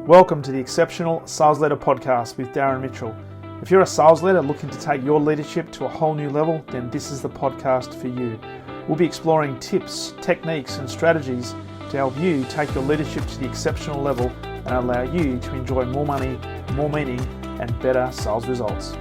Welcome to the Exceptional Sales Leader Podcast with Darren Mitchell. If you're a sales leader looking to take your leadership to a whole new level, then this is the podcast for you. We'll be exploring tips, techniques, and strategies to help you take your leadership to the exceptional level and allow you to enjoy more money, more meaning, and better sales results.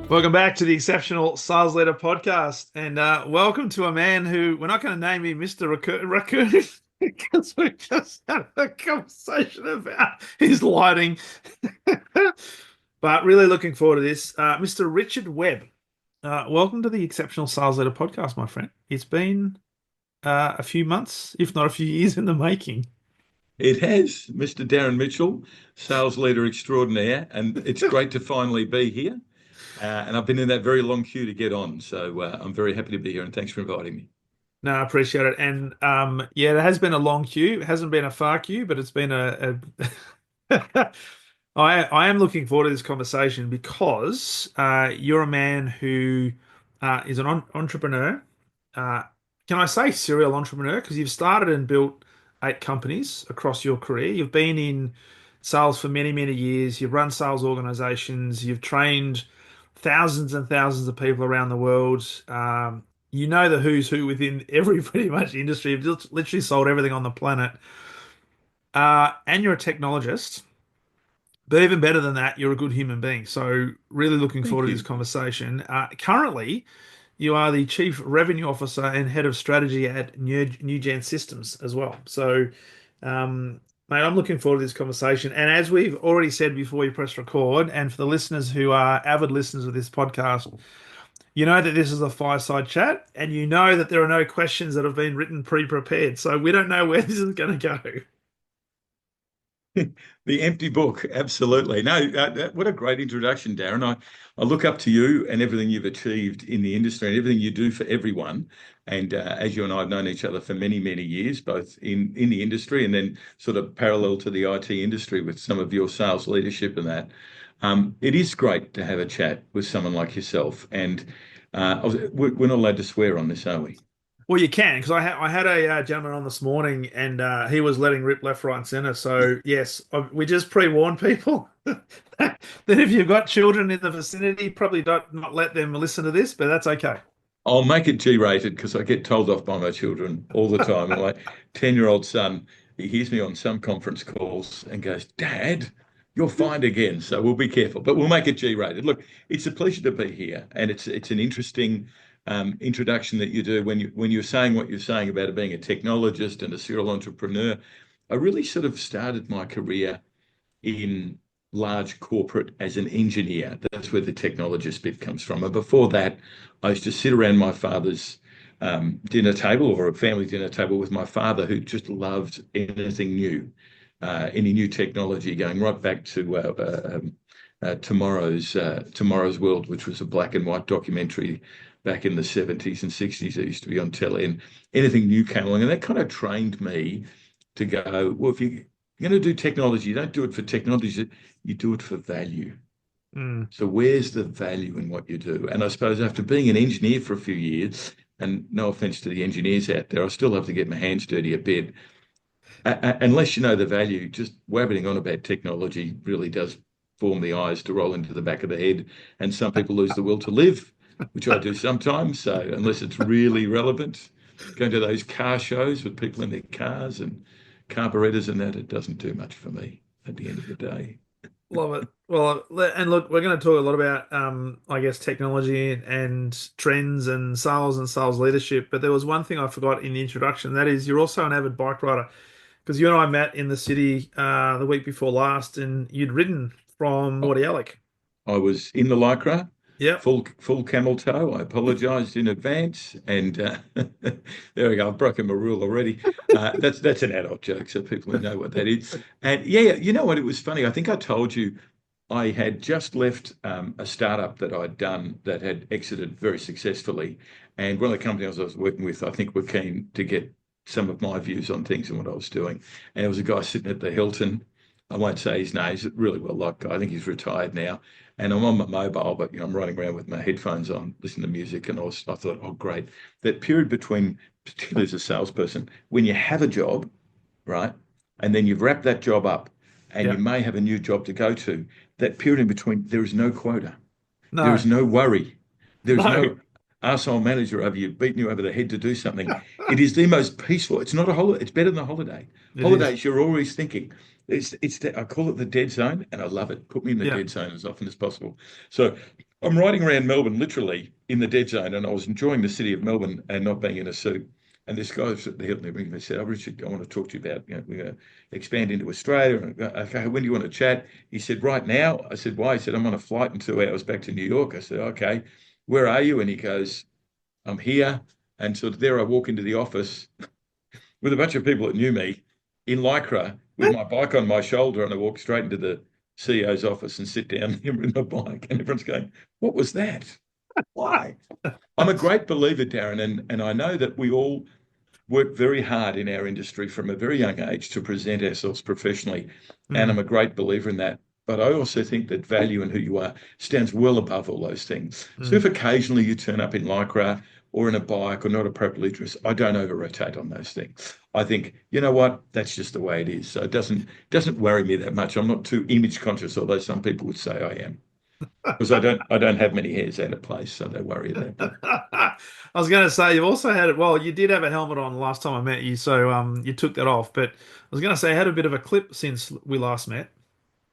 Welcome back to the Exceptional Sales Leader Podcast, and welcome to a man who we're not going to name him Mr. Raccoon because we just had a conversation about his lighting. But really looking forward to this. Mr. Richard Webbe, welcome to the Exceptional Sales Leader Podcast, my friend. It's been a few months, if not a few years in the making. It has, Mr. Darren Mitchell, sales leader extraordinaire, and it's great to finally be here. And I've been in that very long queue to get on, so I'm very happy to be here, and thanks for inviting me. No, I appreciate it. And yeah, there has been a long queue. It hasn't been a far queue, but it's been I am looking forward to this conversation because you're a man who is an entrepreneur. Can I say serial entrepreneur? Because you've started and built 8 companies across your career. You've been in sales for many, many years. You've run sales organizations. You've trained thousands and thousands of people around the world. You know the who's who within every pretty much industry. You've literally sold everything on the planet. And you're a technologist. But even better than that, you're a good human being. So really looking forward to this conversation. Currently, you are the Chief Revenue Officer and Head of Strategy at New Gen Systems as well. So, mate, I'm looking forward to this conversation. And as we've already said before we press record, and for the listeners who are avid listeners of this podcast, you know that this is a fireside chat, and you know that there are no questions that have been written pre-prepared. So we don't know where this is going to go. The empty book, absolutely. No, what a great introduction, Darren. I look up to you and everything you've achieved in the industry and everything you do for everyone. And as you and I have known each other for many, many years, both in the industry and then sort of parallel to the IT industry with some of your sales leadership and that, it is great to have a chat with someone like yourself. And we're not allowed to swear on this, are we? Well, you can, because I had a gentleman on this morning, and he was letting rip left, right, and centre. So yes, we just pre-warned people that if you've got children in the vicinity, probably not let them listen to this, but that's okay. I'll make it G-rated because I get told off by my children all the time. My 10-year-old son, he hears me on some conference calls and goes, "Dad, you're fined again." So we'll be careful, but we'll make it G-rated. Look, it's a pleasure to be here, and it's an interesting introduction that you do when you're saying what you're saying about it being a technologist and a serial entrepreneur. I really sort of started my career in large corporate as an engineer. That's where the technologist bit comes from. And before that, I used to sit around my father's dinner table or a family dinner table with my father, who just loved anything new, any new technology, going right back to Tomorrow's World, which was a black and white documentary back in the 70s and 60s. It used to be on telly, and anything new came along. And that kind of trained me to go, well, if you're going to do technology, you don't do it for technology, you do it for value. So where's the value in what you do? And I suppose after being an engineer for a few years, and no offense to the engineers out there, I still have to get my hands dirty a bit. Unless you know the value, just wabbiting on about technology really does form the eyes to roll into the back of the head. And some people lose the will to live, which I do sometimes. So unless it's really relevant, going to those car shows with people in their cars and carburetors and that, it doesn't do much for me at the end of the day. Love it. Well, and look, we're going to talk a lot about, I guess, technology and trends and sales leadership. But there was one thing I forgot in the introduction. That is, you're also an avid bike rider, because you and I met in the city the week before last, and you'd ridden from Mordialloc. I was in the Lycra. Yeah, full camel toe. I apologised in advance, and there we go. I've broken my rule already. That's an adult joke, so people know what that is. And yeah, you know what? It was funny. I think I told you I had just left a startup that I'd done that had exited very successfully, and one of the companies I was working with, I think, were keen to get some of my views on things and what I was doing. And there was a guy sitting at the Hilton I won't say his name. He's a really well-liked guy. I think he's retired now. And I'm on my mobile, but I'm running around with my headphones on, listening to music. And I thought, oh, great. That period between, particularly as a salesperson, when you have a job, right, and then you've wrapped that job up, and you Yeah. may have a new job to go to. That period in between, there is no quota. There No. is no worry. There's No. no arsehole manager over you beating you over the head to do something. It is the most peaceful. It's not a holiday. It's better than a holiday. It is. Holidays, you're always thinking. I call it the dead zone, and I love it. Put me in the Yeah. dead zone as often as possible. So I'm riding around Melbourne, literally in the dead zone, and I was enjoying the city of Melbourne and not being in a suit. And this guy was at the Hilton ring. They said, "Oh, Richard, I want to talk to you about, we're going to expand into Australia." And I go, "Okay, when do you want to chat?" He said, "Right now." I said, "Why?" He said, "I'm on a flight in 2 hours back to New York." I said, "Okay, where are you?" And he goes, "I'm here." And so there I walk into the office with a bunch of people that knew me in Lycra with my bike on my shoulder. And I walk straight into the CEO's office and sit down there with my bike. And everyone's going, "What was that? Why?" I'm a great believer, Darren, and I know that we all work very hard in our industry from a very young age to present ourselves professionally. And Mm, I'm a great believer in that. But I also think that value and who you are stands well above all those things. So mm. if occasionally you turn up in Lycra or in a bike or not appropriately dressed, I don't over rotate on those things. I think, you know what, that's just the way it is. So it doesn't worry me that much. I'm not too image conscious, although some people would say I am. Because I don't have many hairs out of place, so they worry about that. I was going to say you've also had it. Well, you did have a helmet on the last time I met you, so you took that off. But I was going to say I had a bit of a clip since we last met.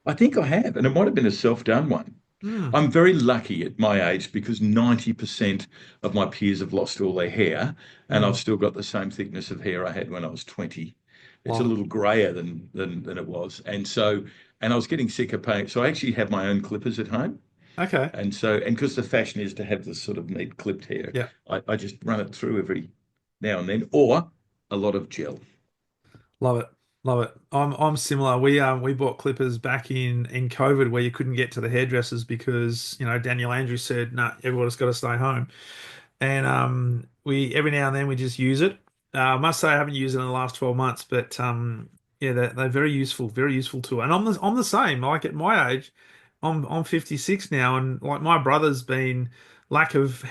I think I have, and it might have been a self-done one. Hmm. I'm very lucky at my age because 90% of my peers have lost all their hair, and I've Mm. still got the same thickness of hair I had when I was 20. It's a Love it. little grayer than it was. And I was getting sick of paying. So I actually have my own clippers at home. Okay. And because the fashion is to have this sort of neat clipped hair, Yeah. I just run it through every now and then, or a lot of gel. Love it. Love it. I'm similar. We bought clippers back in COVID where you couldn't get to the hairdressers because, Daniel Andrews said, "No, everyone's got to stay home." And we every now and then we just use it. I must say I haven't used it in the last 12 months, but yeah, they're very useful tool. And I'm the same. Like at my age, I'm 56 now, and like my brother's been lack of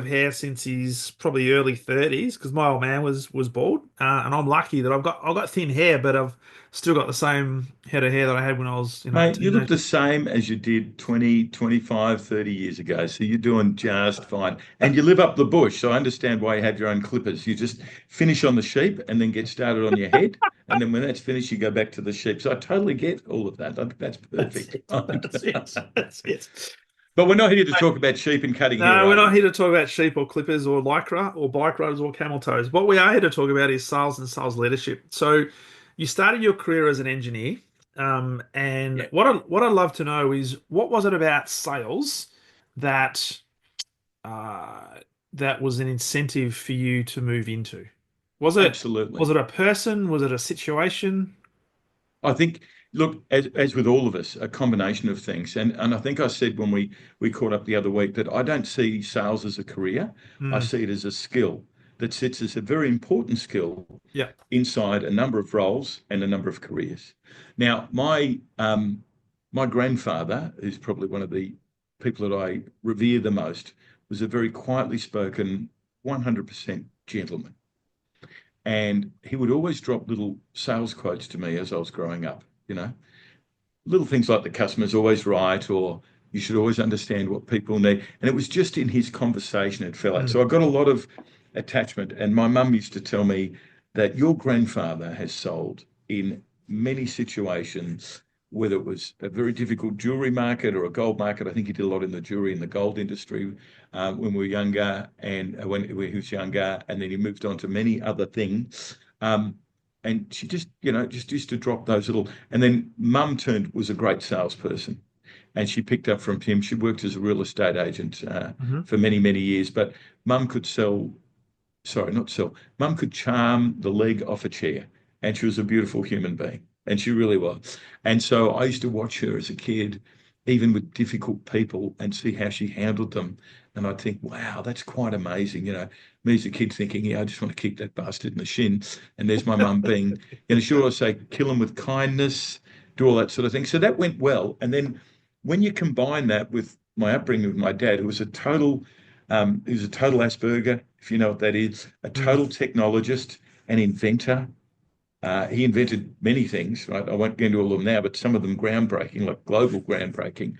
hair since he's probably early 30s because my old man was bald, and I'm lucky that I've got thin hair, but I've still got the same head of hair that I had when I was a Mate, you look the teenager. same as you did 20, 25, 30 years ago. So you're doing just fine. And you live up the bush. So I understand why you have your own clippers. You just finish on the sheep and then get started on your head. And then when that's finished, you go back to the sheep. So I totally get all of that. I think that's That's perfect. it. That's it. That's it. But we're not here to talk about sheep and cutting hair, No, we're are not we? here to talk about sheep or clippers or lycra or bike riders or camel toes. What we are here to talk about is sales and sales leadership. So, you started your career as an engineer, and Yeah, what I'd love to know is what was it about sales that uh, that was an incentive for you to move into? Was it absolutely. was it a person? Was it a situation? I think, look, as with all of us, a combination of things. And I think I said when we caught up the other week that I don't see sales as a career. I Hmm. see it as a skill that sits as a very important skill Yeah. inside a number of roles and a number of careers. Now, my grandfather, who's probably one of the people that I revere the most, was a very quietly spoken, 100% gentleman. And he would always drop little sales quotes to me as I was growing up, you know, little things like the customer's always right, or you should always understand what people need. And it was just in his conversation it fell out. Hmm. So I got a lot of attachment. And my mum used to tell me that your grandfather has sold in many situations, whether it was a very difficult jewelry market or a gold market. I think he did a lot in the jewelry and the gold industry when we were younger, and when he was younger, and then he moved on to many other things. And she just used to drop those little. And then mum was a great salesperson, and she picked up from him. She worked as a real estate agent Hmm. for many, many years, but mum could sell, sorry, not sell, mum could charm the leg off a chair, and she was a beautiful human being, and she really was. And so I used to watch her as a kid, even with difficult people, and see how she handled them. And I'd think, wow, that's quite amazing. Me as a kid thinking, yeah, I just want to kick that bastard in the shin. And there's my mum being, she always say, kill him with kindness, do all that sort of thing. So that went well. And then when you combine that with my upbringing with my dad, he was a total Asperger, if you know what that is, a Mm. total technologist, an inventor. He invented many things, right? I won't get into all of them now, but some of them groundbreaking, like global groundbreaking.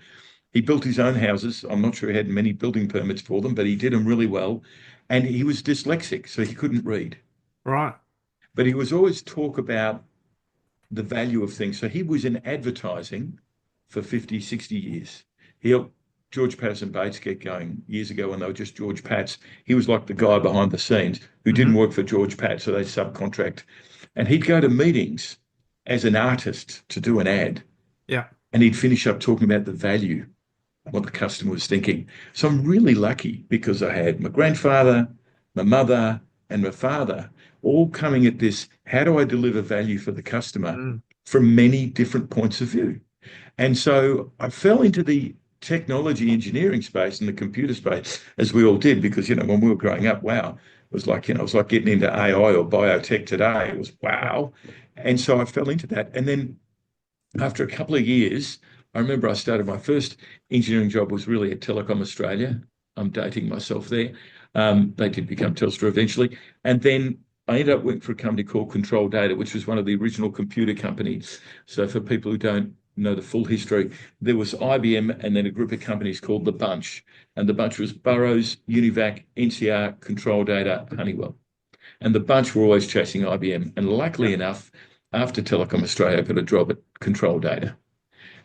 He built his own houses. I'm not sure he had many building permits for them, but he did them really well. And he was dyslexic, so he couldn't read. Right. But he was always talk about the value of things. So he was in advertising for 50, 60 years. He helped George Patterson Bates get going years ago when they were just George Pats. He was like the guy behind the scenes who didn't Hmm. work for George Pat, so they subcontract. And he'd go to meetings as an artist to do an ad, Yeah. and he'd finish up talking about the value, what the customer was thinking. So I'm really lucky because I had my grandfather, my mother, and my father all coming at this, how do I deliver value for the customer Mm. from many different points of view? And so I fell into the technology engineering space and the computer space, as we all did, because, when we were growing up, wow, it was like, it was like getting into AI or biotech today. It was Yeah. wow. And so I fell into that. And then after a couple of years, I remember I started my first engineering job was really at Telecom Australia. I'm dating myself there. They did become Telstra eventually. And then I ended up working for a company called Control Data, which was one of the original computer companies. So for people who don't know the full history, there was IBM and then a group of companies called The Bunch. And The Bunch was Burroughs, Univac, NCR, Control Data, Honeywell. And The Bunch were always chasing IBM. And Yeah. luckily enough, after Telecom Australia, I got a job at Control Data.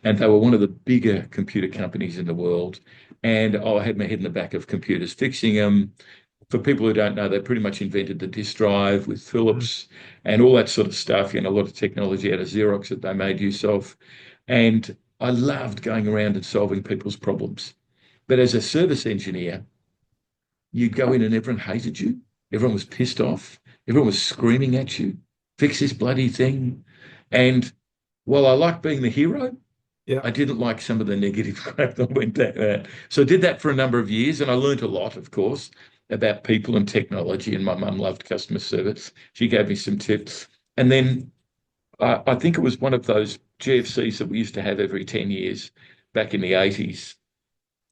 And they were one of the bigger computer companies in the world. And I had my head in the back of computers, fixing them. For people who don't know, they pretty much invented the disk drive with Mm. Philips and all that sort of stuff. A lot of technology out of Xerox that they made use of. And I loved going around and solving people's problems. But as a service engineer, you'd go in and everyone hated you. Everyone was pissed off. Everyone was screaming at you, fix this bloody thing. And while I liked being the hero, Yeah. I didn't like some of the negative crap that went that. So I did that for a number of years, and I learned a lot, of course, about people and technology. And my mum loved customer service. She gave me some tips. And then I think it was one of those GFCs that we used to have every 10 years back in the 80s.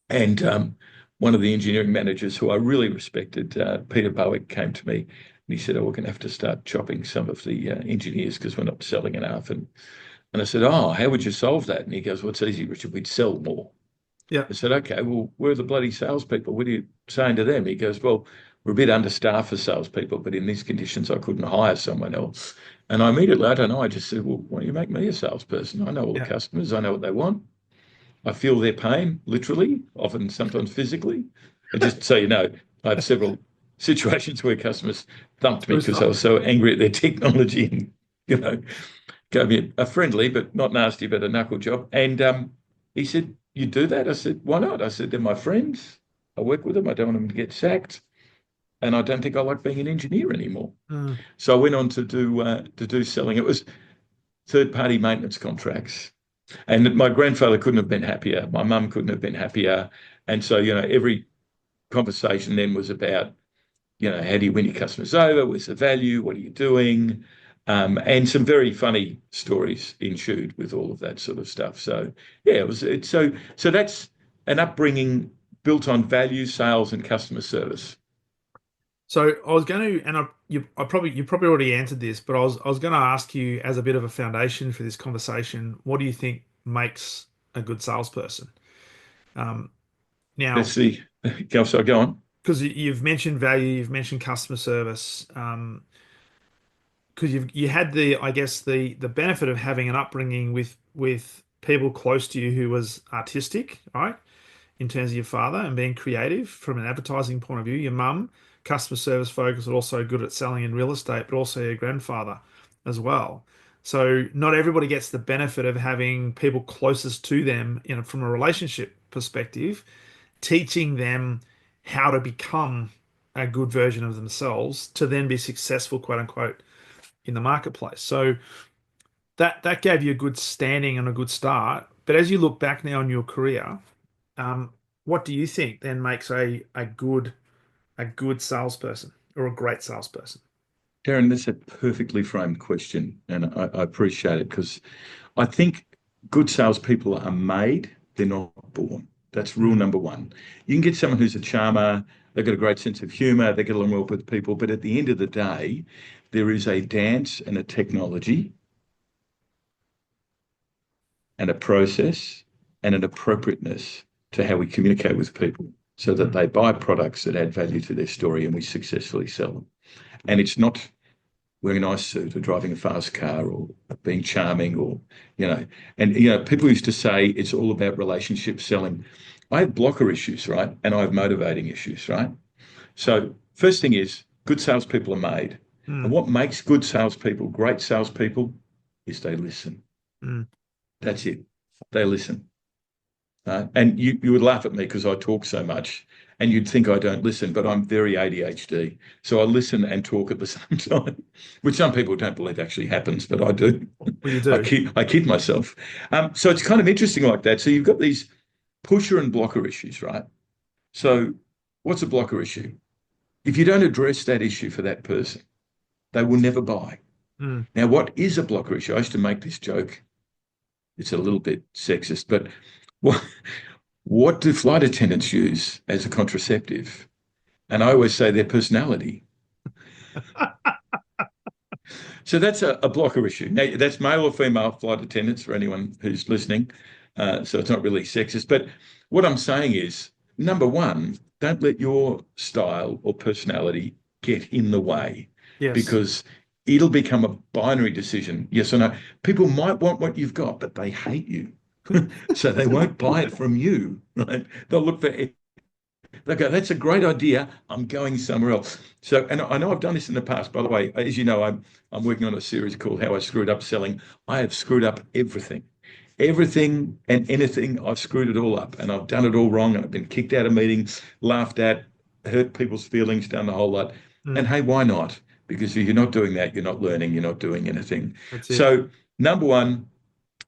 And one of the engineering managers who I really respected, Peter Bowick, came to me and he said, "Oh, we're going to have to start chopping some of the engineers because we're not selling enough." And I said, "Oh, how would you solve that?" And he goes, "Well, it's easy, Richard. We'd sell more." Yeah. I said, "Okay, well, where are the bloody salespeople? What are you saying to them?" He goes, "Well, we're a bit understaffed for salespeople, but in these conditions, I couldn't hire someone else." And I immediately, I don't know, I just said, "Well, why don't you make me a salesperson? I know all the Yeah. customers. I know what they want. I feel their pain, literally, often sometimes physically." And just so you know, I have several situations where customers thumped me True because I stuff. was so angry at their technology and, you know, gave me a friendly, but not nasty, but a knuckle job. And he said, "You do that?" I said, "Why not?" I said, "They're my friends. I work with them. I don't want them to get sacked. And I don't think I like being an engineer anymore." Mm. So I went on to do selling. It was third-party maintenance contracts. And my grandfather couldn't have been happier. My mum couldn't have been happier. And so, every conversation then was about, how do you win your customers over? Where's the value? What are you doing? And some very funny stories ensued with all of that sort of stuff. So yeah, so that's an upbringing built on value, sales, and customer service. So I was going to, and you probably already answered this, but I was going to ask you as a bit of a foundation for this conversation, what do you think makes a good salesperson? Um, Let's Now, see. Go on. because you've mentioned value, you've mentioned customer service, because you had the, I guess the benefit of having an upbringing with people close to you who was artistic, right? In terms of your father and being creative from an advertising point of view. Your mum, customer service focused, but also good at selling in real estate, but also your grandfather as well. So not everybody gets the benefit of having people closest to them, from a relationship perspective, teaching them how to become a good version of themselves to then be successful, quote unquote, in the marketplace. So that gave you a good standing and a good start. But as you look back now on your career, um, what do you think then makes a good salesperson or a great salesperson? Darren, that's a perfectly framed question, and I appreciate it because I think Good salespeople are made, they're not born. That's rule Mm, number one. You can get someone who's a charmer, they've got a great sense of humor, they get along well with people, but at the end of the day, there is a dance and a technology and a process and an appropriateness to how we communicate with people so that mm, they buy products that add value to their story and we successfully sell them. And it's not wearing a nice suit or driving a fast car or being charming or, you know, and, you know, people used to say it's all about relationship selling. I have blocker issues, right? And I have motivating issues, right? So, first thing is good salespeople are made. And mm, what makes good salespeople great salespeople is they listen. mm. That's it. They listen. And you would laugh at me because I talk so much and you'd think I don't listen, but I'm very ADHD. So I listen and talk at the same time, which some people don't believe actually happens, but I do. Well, you I do. kid myself. So it's kind of interesting like that. So you've got these pusher and blocker issues, right? So what's a blocker issue? If you don't address that issue for that person, they will never buy. Mm. Now, what is a blocker issue? I used to make this joke. It's a little bit sexist, but what, what do flight attendants use as a contraceptive? And I always say their personality. So that's a blocker issue. Now, that's male or female flight attendants for anyone who's listening. So it's not really sexist. But what I'm saying is, number one, don't let your style or personality get in the way Yes. because it'll become a binary decision, yes or no. People might want what you've got, but they hate you. So they won't buy it from you, right? They'll look for they go, that's a great idea. I'm going somewhere else. So, and I know I've done this in the past. By the way, as you know, I'm working on a series called How I Screwed Up Selling. I have screwed up everything, everything and anything. I've screwed it all up, and I've done it all wrong. And I've been kicked out of meetings, laughed at, hurt people's feelings, done the whole lot. And Mm. hey, why not? Because if you're not doing that, you're not learning, you're not doing anything. That's it. So, number one,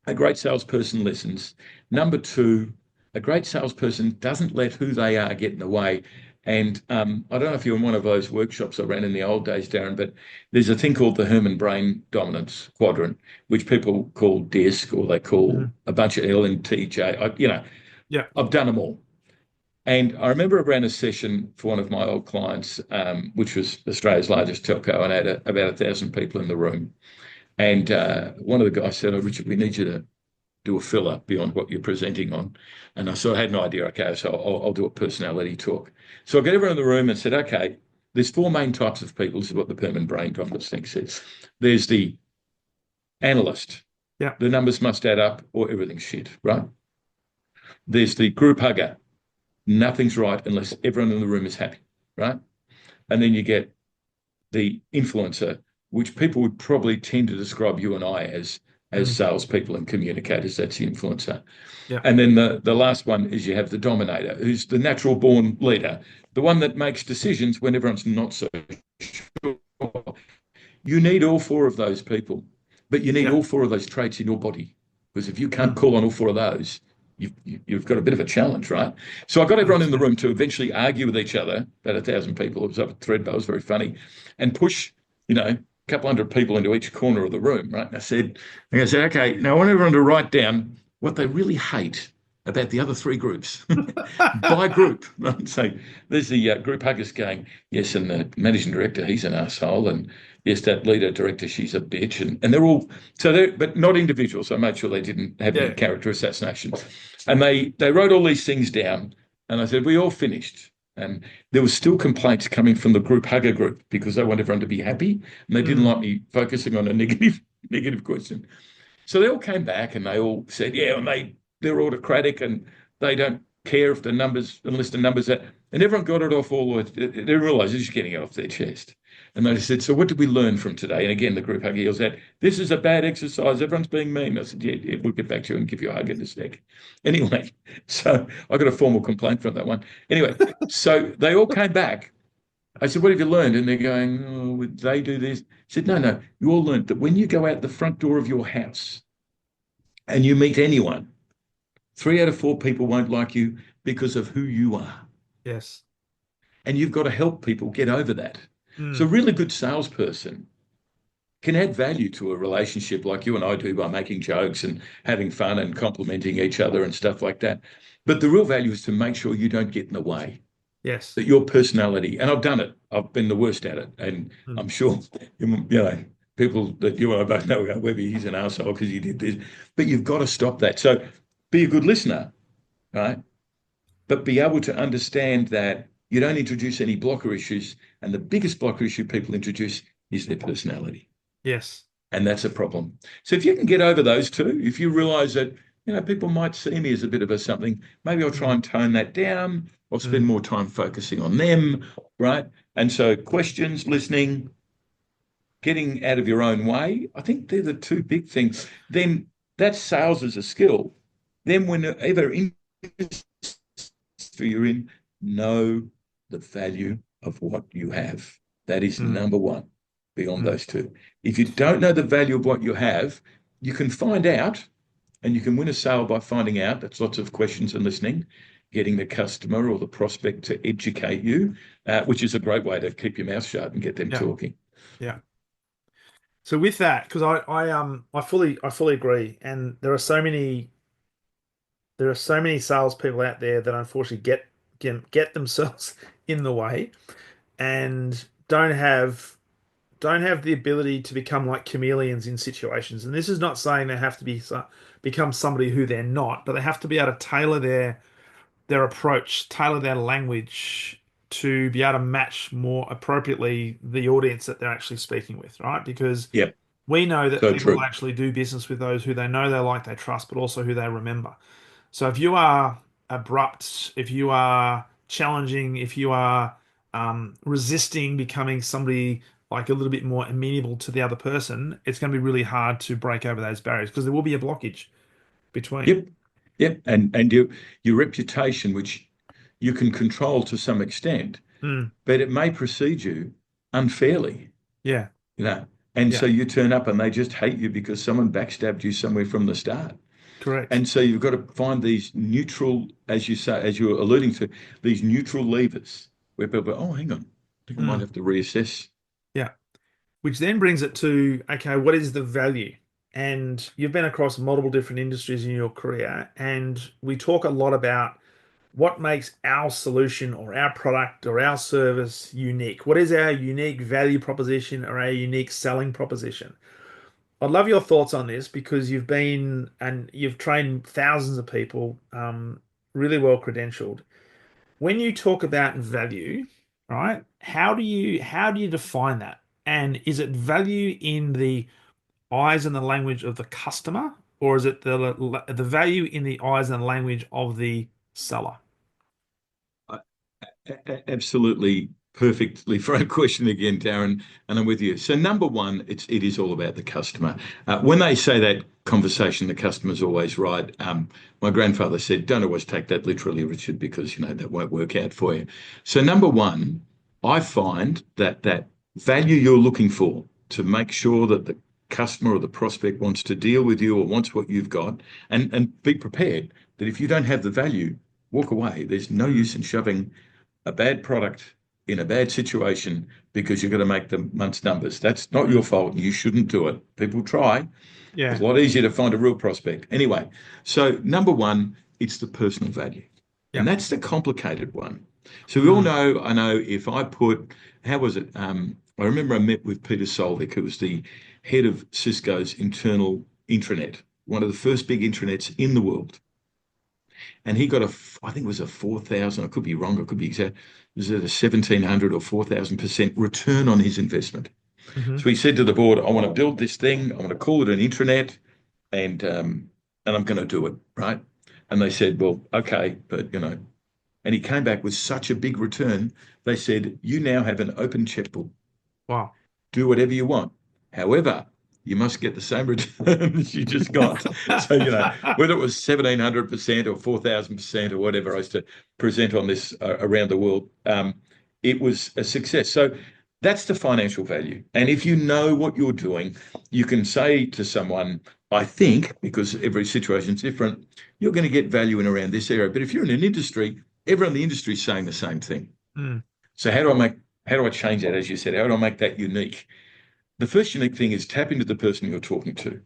a great salesperson listens. Number two, a great salesperson doesn't let who they are get in the way. And I don't know if you're in one of those workshops I ran in the old days, Darren, but there's a thing called the Herman Brain Dominance Quadrant, which people call DISC or they call Mm. a bunch of LNTJ. Yeah. I've done them all. And I remember I ran a session for one of my old clients, which was Australia's largest telco, and I had about 1,000 people in the room. And one of the guys said, "Oh, Richard, we need you to do a filler beyond what you're presenting on." And I had an idea. Okay, so I'll do a personality talk. So I got everyone in the room and said, okay, there's four main types of people. This is what the Perman Brain Conference thing says. There's the analyst. Yeah. The numbers must add up or everything's shit, right? There's the group hugger. Nothing's right unless everyone in the room is happy, right? And then you get the influencer, which people would probably tend to describe you and I as Mm. salespeople and communicators. That's the influencer. Yeah. And then the last one is you have the dominator, who's the natural born leader, the one that makes decisions when everyone's not so sure. You need all four of those people, but you need Yeah. all four of those traits in your body. Because if you can't Mm. call on all four of those, you've got a bit of a challenge, right? So I got everyone in the 100%. room to eventually argue with each other, about 1,000 people. It was up at Threadbow, it was very funny, and push, a couple hundred people into each corner of the room, right? And I said, okay, now I want everyone to write down what they really hate about the other three groups by group. Right? So there's the group huggers going, yes, and the managing director, he's an asshole, and yes, that leader director, she's a bitch, and they're all but not individuals. So I made sure they didn't have any Yeah. character assassination, and they wrote all these things down, and I said we all finished. And there was still complaints coming from the group hugger group because they want everyone to be happy and they didn't Mm. like me focusing on a negative question. So they all came back and they all said, yeah, and they're autocratic and they don't care if the numbers, unless the numbers are, and everyone got it off all, they realised they're just getting it off their chest. And they said, so what did we learn from today? And again, the group hug yells out, this is a bad exercise. Everyone's being mean. I said, yeah, we'll get back to you and give you a hug in the neck. Anyway, so I got a formal complaint from that one. Anyway, so they all came back. I said, what have you learned? And they're going, oh, they do this. I said, no, you all learned that when you go out the front door of your house and you meet anyone, 3 out of 4 people won't like you because of who you are. Yes. And you've got to help people get over that. So a Mm. really good salesperson can add value to a relationship like you and I do by making jokes and having fun and complimenting each other and stuff like that. But the real value is to make sure you don't get in the way, Yes. that your personality, and I've done it, I've been the worst at it. And Mm. I'm sure, people that you and I both know go, Webby, he's an arsehole because he did this. But you've got to stop that. So be a good listener, right? But be able to understand that you don't introduce any blocker issues. And the biggest blocker issue people introduce is their personality. Yes. And that's a problem. So if you can get over those two, if you realize that, people might see me as a bit of a something, maybe I'll try Mm. and tone that down or spend Mm. more time focusing on them, right? And so questions, listening, getting out of your own way, I think they're the two big things. Then that's sales as a skill. Then whenever industry you're in, know the value of what you have. That is Mm. number one beyond Mm. those two. If you don't know the value of what you have, you can find out and you can win a sale by finding out. That's lots of questions and listening, getting the customer or the prospect to educate you, which is a great way to keep your mouth shut and get them Yeah. talking. Yeah. So with that, because I fully agree, and there are so many salespeople out there that unfortunately get themselves in the way and don't have the ability to become like chameleons in situations. And this is not saying they have to become somebody who they're not, but they have to be able to tailor their approach, tailor their language to be able to match more appropriately the audience that they're actually speaking with, right? Because Yep, we know that so people true. actually do business with those who they know, they like, they trust, but also who they remember. So if you are abrupt, if you are challenging, if you are resisting becoming somebody like a little bit more amenable to the other person, it's going to be really hard to break over those barriers because there will be a blockage between. Yep, yep. And your reputation, which you can control to some extent, Mm, but it may precede you unfairly, yeah, you know. And so yeah, you turn up and they just hate you because someone backstabbed you somewhere from the start. correct. And so you've got to find these neutral, as you say, as you're alluding to, these neutral levers where people go, oh, hang on, I think I might Mm, have to reassess. yeah. Which then brings it to, okay, what is the value? And you've been across multiple different industries in your career, and we talk a lot about what makes our solution or our product or our service unique. What is our unique value proposition or our unique selling proposition? I'd love your thoughts on this because you've been and you've trained thousands of people, really well credentialed. When you talk about value, right? How do you define that? And is it value in the eyes and the language of the customer, or is it the value in the eyes and language of the seller? Absolutely perfectly frank question again, Darren, and I'm with you. So number one, it is all about the customer. When they say that conversation, the customer's always right. My grandfather said, "Don't always take that literally, Richard, because that won't work out for you." So number one, I find that value you're looking for to make sure that the customer or the prospect wants to deal with you or wants what you've got, and be prepared that if you don't have the value, walk away. There's no Mm, use in shoving a bad product in a bad situation because you're going to make the month's numbers. That's not your mm. fault. You shouldn't do it. People try. It's Yeah, a lot easier to find a real prospect. Anyway, so number one, it's the personal value. yeah. And that's the complicated one. So we all Mm, know, I know if I put, how was it? I remember I met with Peter Solvik, who was the head of Cisco's internal intranet, one of the first big intranets in the world. And he got I think it was a 4,000, I could be wrong, I could be exact, was it a 1,700 or 4,000% return on his investment? hmm So he said to the board, I want to build this thing, I want to call it an intranet, and I'm going to do it, right? And they said, well, okay, but and he came back with such a big return. They said, you now have an open checkbook, Wow. do whatever you want. However, you must get the same return as you just got. So, whether it was 1,700% or 4,000% or whatever I used to present on this around the world, it was a success. So that's the financial value. And if you know what you're doing, you can say to someone, I think, because every situation is different, you're going to get value in around this area. But if you're in an industry, everyone in the industry is saying the same thing. Mm, So how do I change that, as you said? How do I make that unique? the first unique thing is tap into the person you're talking to.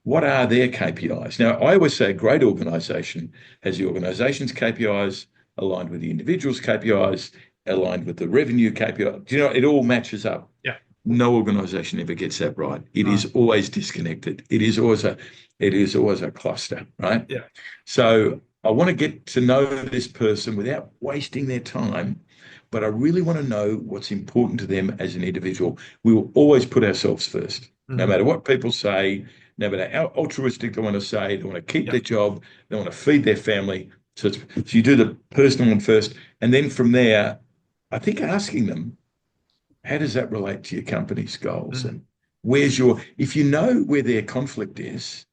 What are their KPIs? Now, I always say a great organisation has the organisation's KPIs aligned with the individual's KPIs, aligned with the revenue KPI. Do you know, it all matches up. Yeah. No organisation ever gets that right. It No. is always disconnected. It is always a cluster, right? Yeah. So I want to get to know this person without wasting their time, but I really want to know what's important to them as an individual. We will always put ourselves first, no Hmm. matter what people say, no matter how altruistic they want to say, they want to keep Yeah. their job, they want to feed their family. So you do the personal one first, and then from there, I think asking them, how does that relate to your company's goals? Hmm. And if you know where their conflict is,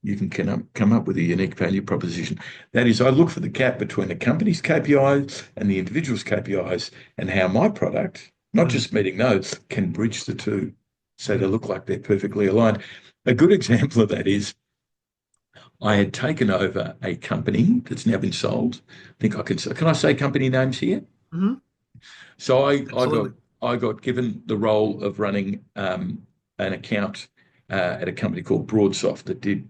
you can come up with a unique value proposition. That is, I look for the gap between the company's KPIs and the individual's KPIs and how my product, not Hmm. just meeting those, can bridge the two so they Hmm. look like they're perfectly aligned. A good example of that is I had taken over a company that's now been sold. I think can I say company names here? Hmm. So I got Absolutely. I got given the role of running an account at a company called Broadsoft that did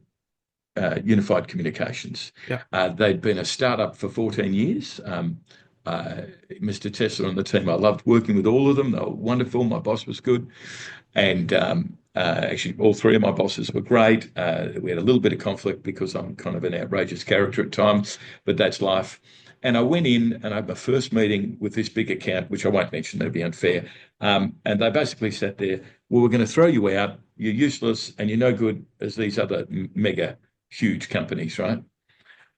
unified communications. Yeah. They'd been a startup for 14 years. Mr. Tesla and the team, I loved working with all of them. They were wonderful. My boss was good. And actually, all three of my bosses were great. We had a little bit of conflict because I'm kind of an outrageous character at times, but that's life. And I went in and I had my first meeting with this big account, which I won't mention, that'd be unfair. And they basically sat there, well, we're going to throw you out. You're useless and you're no good as these other mega huge companies, right?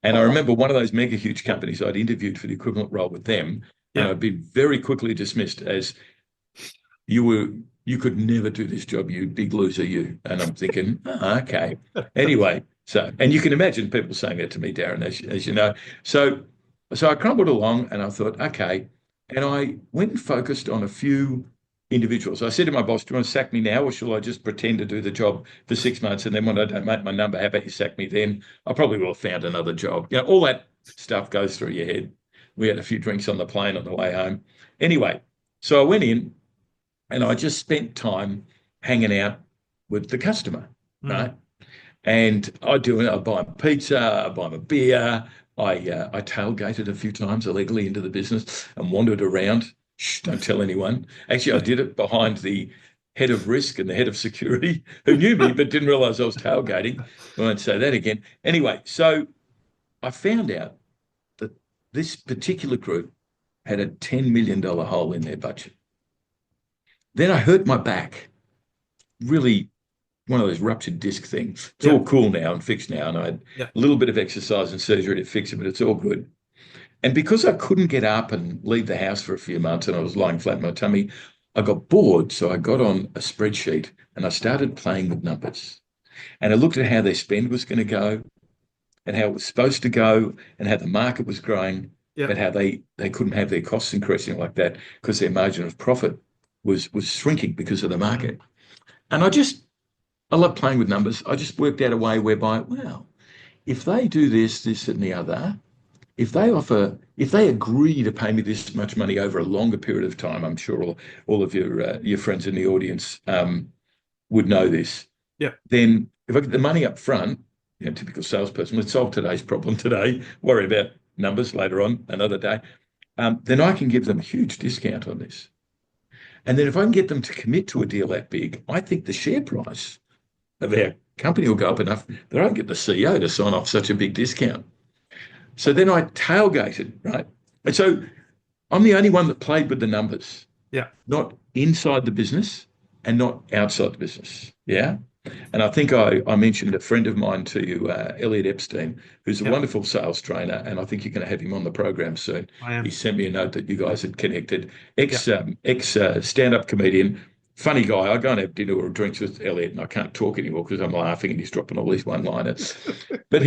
And I remember one of those mega huge companies I'd interviewed for the equivalent role with them, and Yeah. I'd been very quickly dismissed as you were you could never do this job, you big loser, you. And I'm thinking, okay. Anyway, and you can imagine people saying that to me, Darren, as you know. So I crumbled along and I thought, okay. And I went and focused on a few individuals. I said to my boss, do you want to sack me now or shall I just pretend to do the job for 6 months? And then when I don't make my number, how about you sack me then? I probably will have found another job. All that stuff goes through your head. We had a few drinks on the plane on the way home. Anyway, so I went in and I just spent time hanging out with the customer, Mm. right? And I buy them pizza, I buy them a beer. I tailgated a few times illegally into the business and wandered around. Shh, don't tell anyone. Actually, I did it behind the head of risk and the head of security who knew me but didn't realize I was tailgating. I won't say that again. Anyway, so I found out that this particular group had a $10 million hole in their budget. Then I hurt my back, really one of those ruptured disc things. It's Yeah. all cool now and fixed now. And I had Yeah. a little bit of exercise and surgery to fix it, but it's all good. And because I couldn't get up and leave the house for a few months and I was lying flat on my tummy, I got bored. So I got on a spreadsheet and I started playing with numbers. And I looked at how their spend was going to go and how it was supposed to go and how the market was growing, Yeah. but how they couldn't have their costs increasing like that because their margin of profit was shrinking because of the Mm. market. And I love playing with numbers. I just worked out a way whereby, well, if they do this, this, and the other, if they agree to pay me this much money over a longer period of time, I'm sure all of your friends in the audience would know this. Yeah. Then if I get the money up front, typical salesperson, let's solve today's problem today, worry about numbers later on, another day, then I can give them a huge discount on this. And then if I can get them to commit to a deal that big, I think the share price of our company will go up enough that I can get the CEO to sign off such a big discount. So then I tailgated, right? And so I'm the only one that played with the numbers, Yeah. not inside the business and not outside the business. Yeah. And I think I mentioned a friend of mine to you, Elliot Epstein, who's a Yeah. wonderful sales trainer, and I think you're going to have him on the program soon. I He am. sent me a note that you guys had connected. Yeah. Ex stand-up comedian, funny guy. I go and have dinner or drinks with Elliot, and I can't talk anymore because I'm laughing and he's dropping all these one-liners. But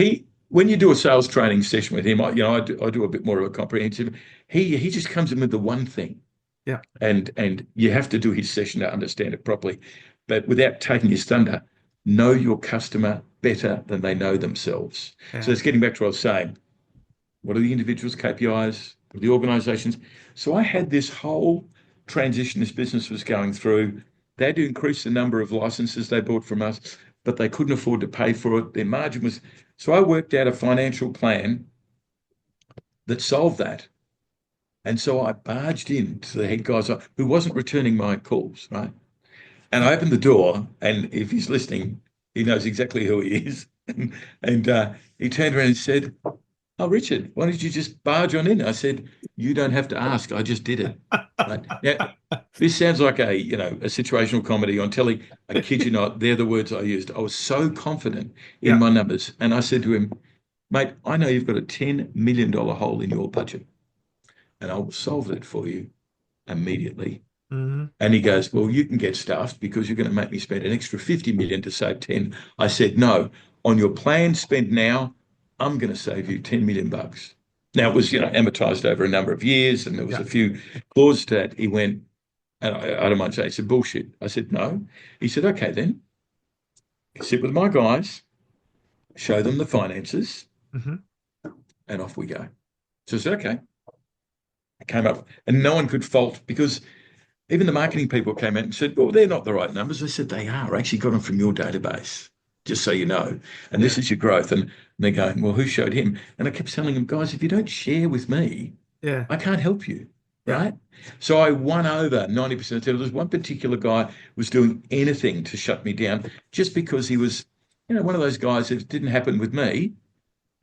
when you do a sales training session with him, I do a bit more of a comprehensive. He just comes in with the one thing, Yeah. and you have to do his session to understand it properly. But without taking his thunder, know your customer better than they know themselves. So Yeah. it's getting back to what I was saying. What are the individuals' KPIs? What are the organizations? So I had this whole transition this business was going through. They had to increase the number of licenses they bought from us, but they couldn't afford to pay for it. Their margin was. So I worked out a financial plan that solved that. And so I barged in to the head guys who wasn't returning my calls, right? And I opened the door, and if he's listening, he knows exactly who he is. And he turned around and said, "Oh, Richard, why don't you just barge on in?" I said, "You don't have to ask. I just did it." Right. Now, this sounds like a situational comedy on telly. I kid you not, they're the words I used. I was so confident in Yeah. my numbers. And I said to him, "Mate, I know you've got a $10 million hole in your budget, and I will solve it for you immediately." Hmm. And he goes, "Well, you can get stuffed because you're going to make me spend an extra 50 million to save 10." I said, "No, on your plan spent now, I'm going to save you 10 million bucks." Now it was, amortized over a number of years, and there was Yeah. a few clauses to that. He went, and I don't mind saying, he said, "Bullshit." I said, "No." He said, "Okay, then sit with my guys, show them the finances, Hmm. and off we go." So I said, "Okay." I came up, and no one could fault because even the marketing people came out and said, "Well, they're not the right numbers." I said, "They are. I actually got them from your database, just so you know. And this Yeah. is your growth." And they're going, "Well, who showed him?" And I kept telling them, "Guys, if you don't share with me, Yeah. I can't help you." Yeah. Right. So I won over 90% of the time. There was one particular guy who was doing anything to shut me down just because he was, one of those guys. If it didn't happen with me,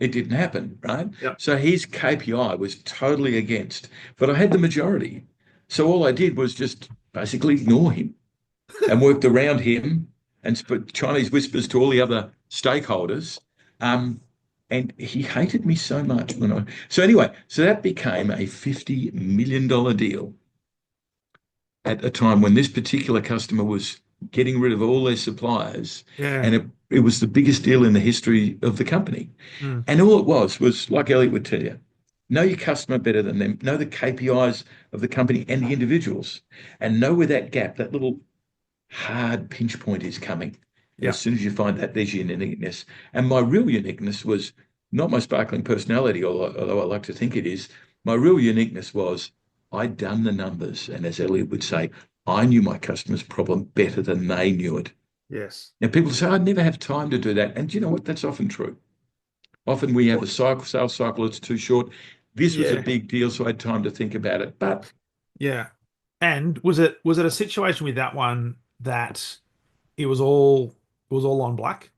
it didn't happen, right? Yeah. So his KPI was totally against, but I had the majority. So all I did was just basically ignore him and worked around him and put Chinese whispers to all the other stakeholders. Um, and he hated me so much so anyway, so that became a $50 million deal at a time when this particular customer was getting rid of all their suppliers. Yeah. And it was the biggest deal in the history of the company. Mm. And all it was like Elliot would tell you, know your customer better than them, know the KPIs of the company and the individuals, and know where that gap, that little hard pinch point is coming. And Yeah. as soon as you find that, there's your uniqueness. And my real uniqueness was not my sparkling personality, although I like to think it is. My real uniqueness was I'd done the numbers. And as Elliot would say, I knew my customer's problem better than they knew it. Yes. Now, people say, "I never have time to do that." And do you know what? That's often true. Often we have a sales cycle that's too short. This was a Yeah. big deal, so I had time to think about it. But Yeah. And was it a situation with that one that it was all on black?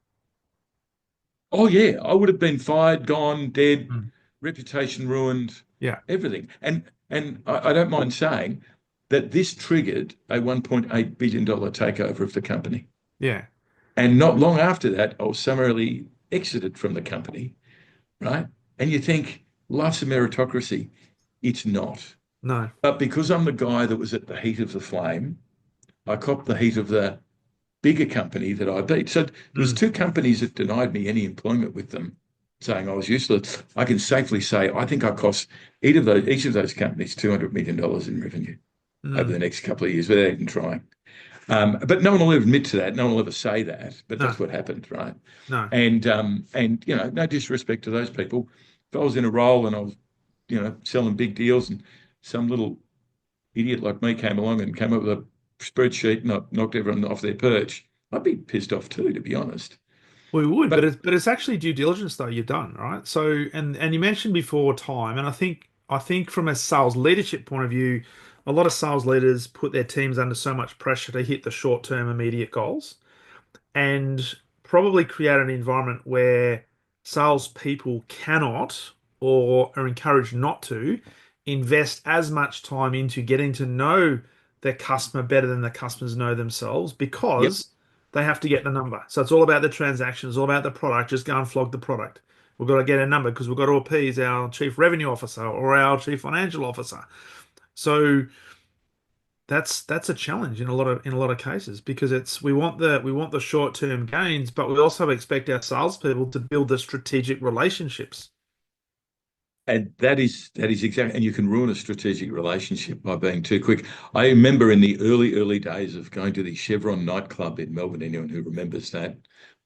oh yeah, I would have been fired, gone, dead, Mm. reputation ruined, Yeah. everything. And I don't mind saying that this triggered a $1.8 billion takeover of the company. Yeah. And not long after that, I was summarily exited from the company, right? And you think life's a meritocracy. It's not. No. But because I'm the guy that was at the heat of the flame, I copped the heat of the bigger company that I beat. So there was Mm. two companies that denied me any employment with them, saying I was useless. I can safely say I think I cost each of those companies $200 million in revenue over the Mm. next couple of years without even trying. But no one will ever admit to that. No one will ever say that. But No. that's what happened, right? No. And no disrespect to those people. If I was in a role and I was, selling big deals, and some little idiot like me came along and came up with a spreadsheet and knocked everyone off their perch, I'd be pissed off too, to be honest. We would, but But it's actually due diligence though you've done, right? So and you mentioned before time, and I think from a sales leadership point of view, a lot of sales leaders put their teams under so much pressure to hit the short-term immediate goals, and probably create an environment where salespeople cannot or are encouraged not to invest as much time into getting to know their customer better than the customers know themselves yep, because they have to get the number. So it's all about the transaction, it's all about the product. Just go and flog the product. We've got to get a number because we've got to appease our chief revenue officer or our chief financial officer. So that's a challenge in a lot of cases because we want the short-term gains, but we also expect our salespeople to build the strategic relationships. and that is exactly, and you can ruin a strategic relationship by being too quick. I remember in the early days of going to the Chevron nightclub in Melbourne. Anyone who remembers that,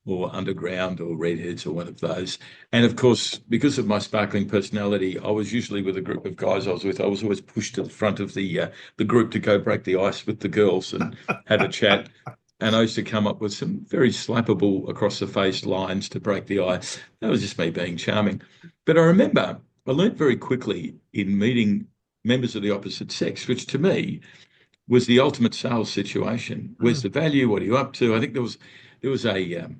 or Underground or Redheads or one of those. And of course, because of my sparkling personality, I was usually with a group of guys I was with. I was always pushed to the front of the group to go break the ice with the girls and have a chat. And I used to come up with some very slappable across the face lines to break the ice. That was just me being charming. But I remember I learnt very quickly in meeting members of the opposite sex, which to me was the ultimate sales situation. Where's Mm. the value? What are you up to? I think there was a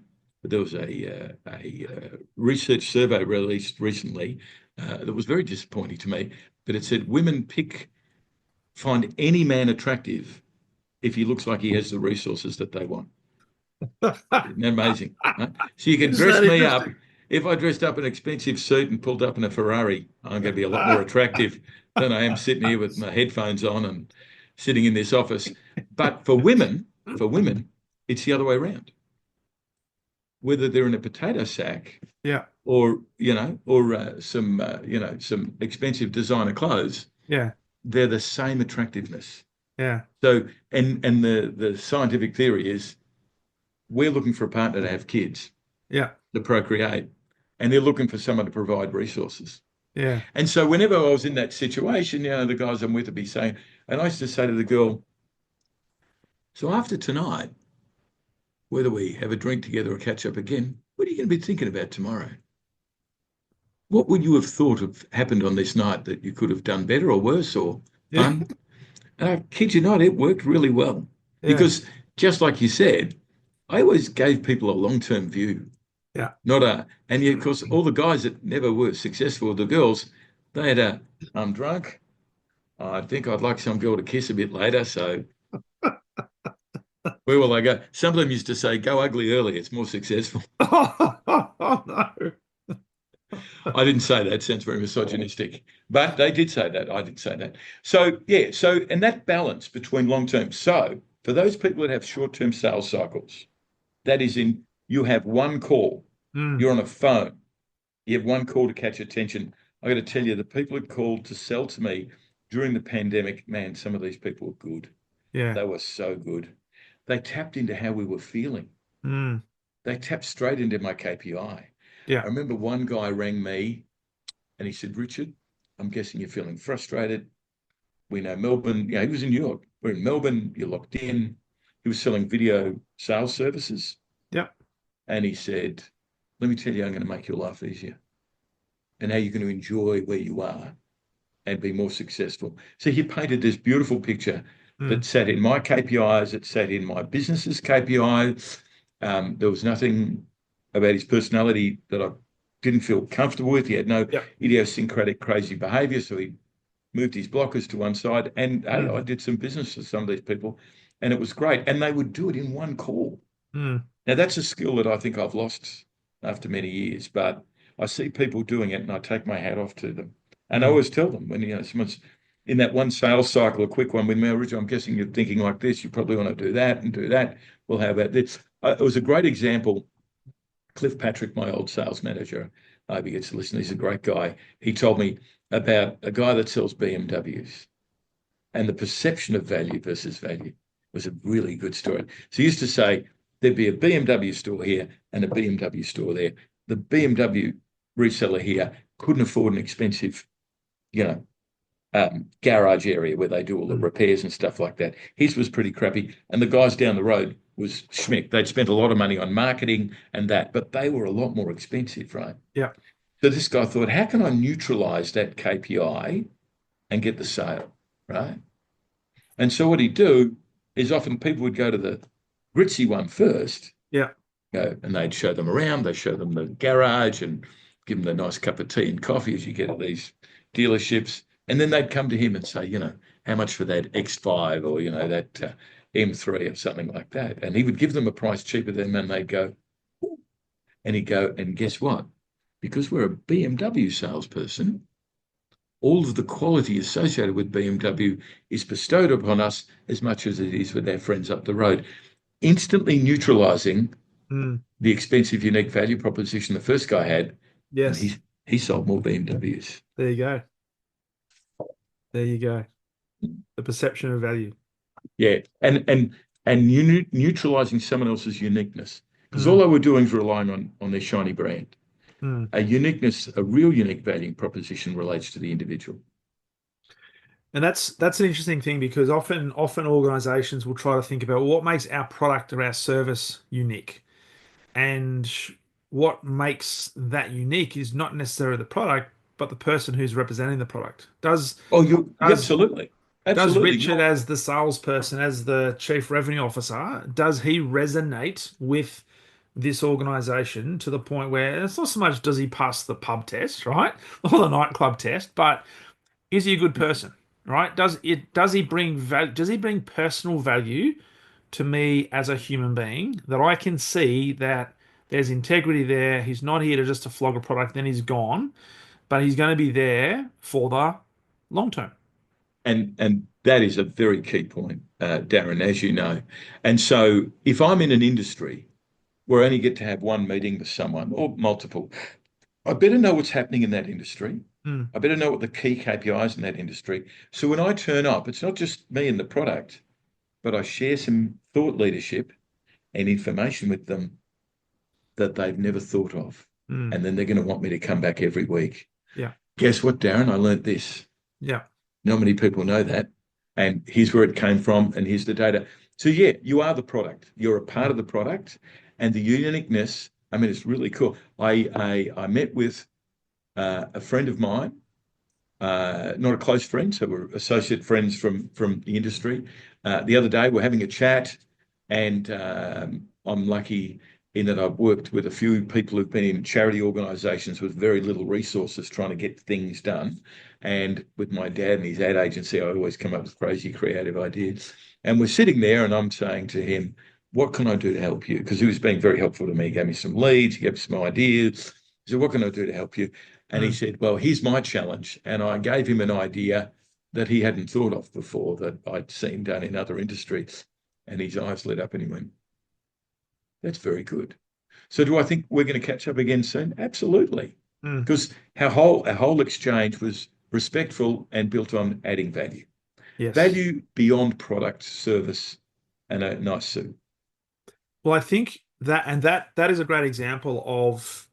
research survey released recently that was very disappointing to me. But it said women find any man attractive if he looks like he has the resources that they want. Isn't that amazing? Right? So you can Isn't dress that me up. interesting? If I dressed up in an expensive suit and pulled up in a Ferrari, I'm going to be a lot more attractive than I am sitting here with my headphones on and sitting in this office. But for women, it's the other way around. Whether they're in a potato sack Yeah, or some expensive designer clothes, yeah, they're the same attractiveness. yeah, So, and the scientific theory is we're looking for a partner to have kids, yeah, to procreate, and they're looking for someone to provide resources. yeah. And so whenever I was in that situation, the guys I'm with would be saying, and I used to say to the girl, so after tonight, whether we have a drink together or catch up again, what are you going to be thinking about tomorrow? What would you have thought of happened on this night that you could have done better or worse or Yeah, fun? And I kid you not, it worked really well yeah, because just like you said, I always gave people a long-term view, yeah. not a, and yet, of course, all the guys that never were successful, the girls, they had I'm drunk. I think I'd like some girl to kiss a bit later. So where will I go? Some of them used to say, go ugly early. It's more successful. Oh, no. I didn't say that. Sounds very misogynistic, but they did say that. I did say that. So yeah. So, and that balance between long term. So for those people that have short term sales cycles, that is in, you have one call. Mm, You're on a phone. You have one call to catch attention. I got to tell you, the people who called to sell to me during the pandemic, man, some of these people were good. yeah. They were so good. They tapped into how we were feeling. Mm, They tapped straight into my KPI. I yeah. remember one guy rang me and he said, Richard, I'm guessing you're feeling frustrated. We know Melbourne, he was in New York. We're in Melbourne, you're locked in. He was selling video sales services. Yeah. And he said, let me tell you, I'm going to make your life easier and how you're going to enjoy where you are and be more successful. So he painted this beautiful picture Mm, that sat in my KPIs, it sat in my business's KPI. There was nothing about his personality that I didn't feel comfortable with. He had no yeah. idiosyncratic crazy behavior. So he moved his blockers to one side. And hey, Mm, I did some business with some of these people and it was great. And they would do it in one call. mm, Now, that's a skill that I think I've lost after many years, but I see people doing it and I take my hat off to them. And I mm, always tell them when, someone's in that one sales cycle, a quick one with me, Richard, I'm guessing you're thinking like this. You probably want to do that and do that. Well, how about this? It was a great example. Cliff Patrick, my old sales manager, I hope he gets to listen. He's a great guy. He told me about a guy that sells BMWs and the perception of value versus value was a really good story. So he used to say there'd be a BMW store here and a BMW store there. The BMW reseller here couldn't afford an expensive, you know, garage area where they do all the mm. repairs and stuff like that. His was pretty crappy. And the guys down the road was schmick. They'd spent a lot of money on marketing and that, but they were a lot more expensive, right? Yeah. So this guy thought, how can I neutralize that KPI and get the sale, right? And so what he'd do is often people would go to the glitzy one first, Yeah. and they'd show them around, they show them the garage and give them the nice cup of tea and coffee as you get at these dealerships. And then they'd come to him and say, how much for that X5 or, that M3 or something like that. And he would give them a price cheaper than them and they'd go, "Ooh." And he'd go, and guess what? Because we're a BMW salesperson, all of the quality associated with BMW is bestowed upon us as much as it is with our friends up the road, instantly neutralizing Mm. the expensive unique value proposition the first guy had, and Yes. he sold more BMWs. There you go. There you go. The perception of value. Yeah, and neutralizing someone else's uniqueness. because all Mm, they were doing is relying on their shiny brand. mm. A uniqueness, a real unique value proposition relates to the individual. And that's an interesting thing because often organizations will try to think about what makes our product or our service unique. And what makes that unique is not necessarily the product, but the person who's representing the product. Oh, you Does absolutely, does absolutely. Richard, Well, as the salesperson, as the chief revenue officer, does he resonate with this organization to the point where it's not so much does he pass the pub test, right? Or the nightclub test, but is he a good person, right? Does he bring personal value to me as a human being that I can see that there's integrity there. He's not here to just to flog a product, then he's gone, but he's going to be there for the long term. and that is a very key point, Darren, as you know. And so, if I'm in an industry where I only get to have one meeting with someone or multiple, I better know what's happening in that industry. Mm, I better know what the key KPIs in that industry. So when I turn up, it's not just me and the product, but I share some thought leadership and information with them that they've never thought of. mm, And then they're going to want me to come back every week. yeah, Guess what, Darren? I learned this. yeah, Not many people know that. And here's where it came from, and here's the data. So, yeah, you are the product. You're a part mm, of the product. And the uniqueness, I mean, it's really cool. I met with a friend of mine, not a close friend, so we're associate friends from the industry. The other day, we're having a chat, and I'm lucky in that I've worked with a few people who've been in charity organisations with very little resources trying to get things done. And with my dad and his ad agency, I always come up with crazy creative ideas. And we're sitting there, and I'm saying to him, "What can I do to help you?" Because he was being very helpful to me. He gave me some leads, he gave me some ideas. He said, "What can I do to help you?" And he mm, said, "Well, here's my challenge." And I gave him an idea that he hadn't thought of before that I'd seen done in other industries. And his eyes lit up and he went, "That's very good." So do I think we're going to catch up again soon? Absolutely. mm. Because our whole exchange was respectful and built on adding value. Yes. Value beyond product, service, and a nice suit. Well, I think that is a great example of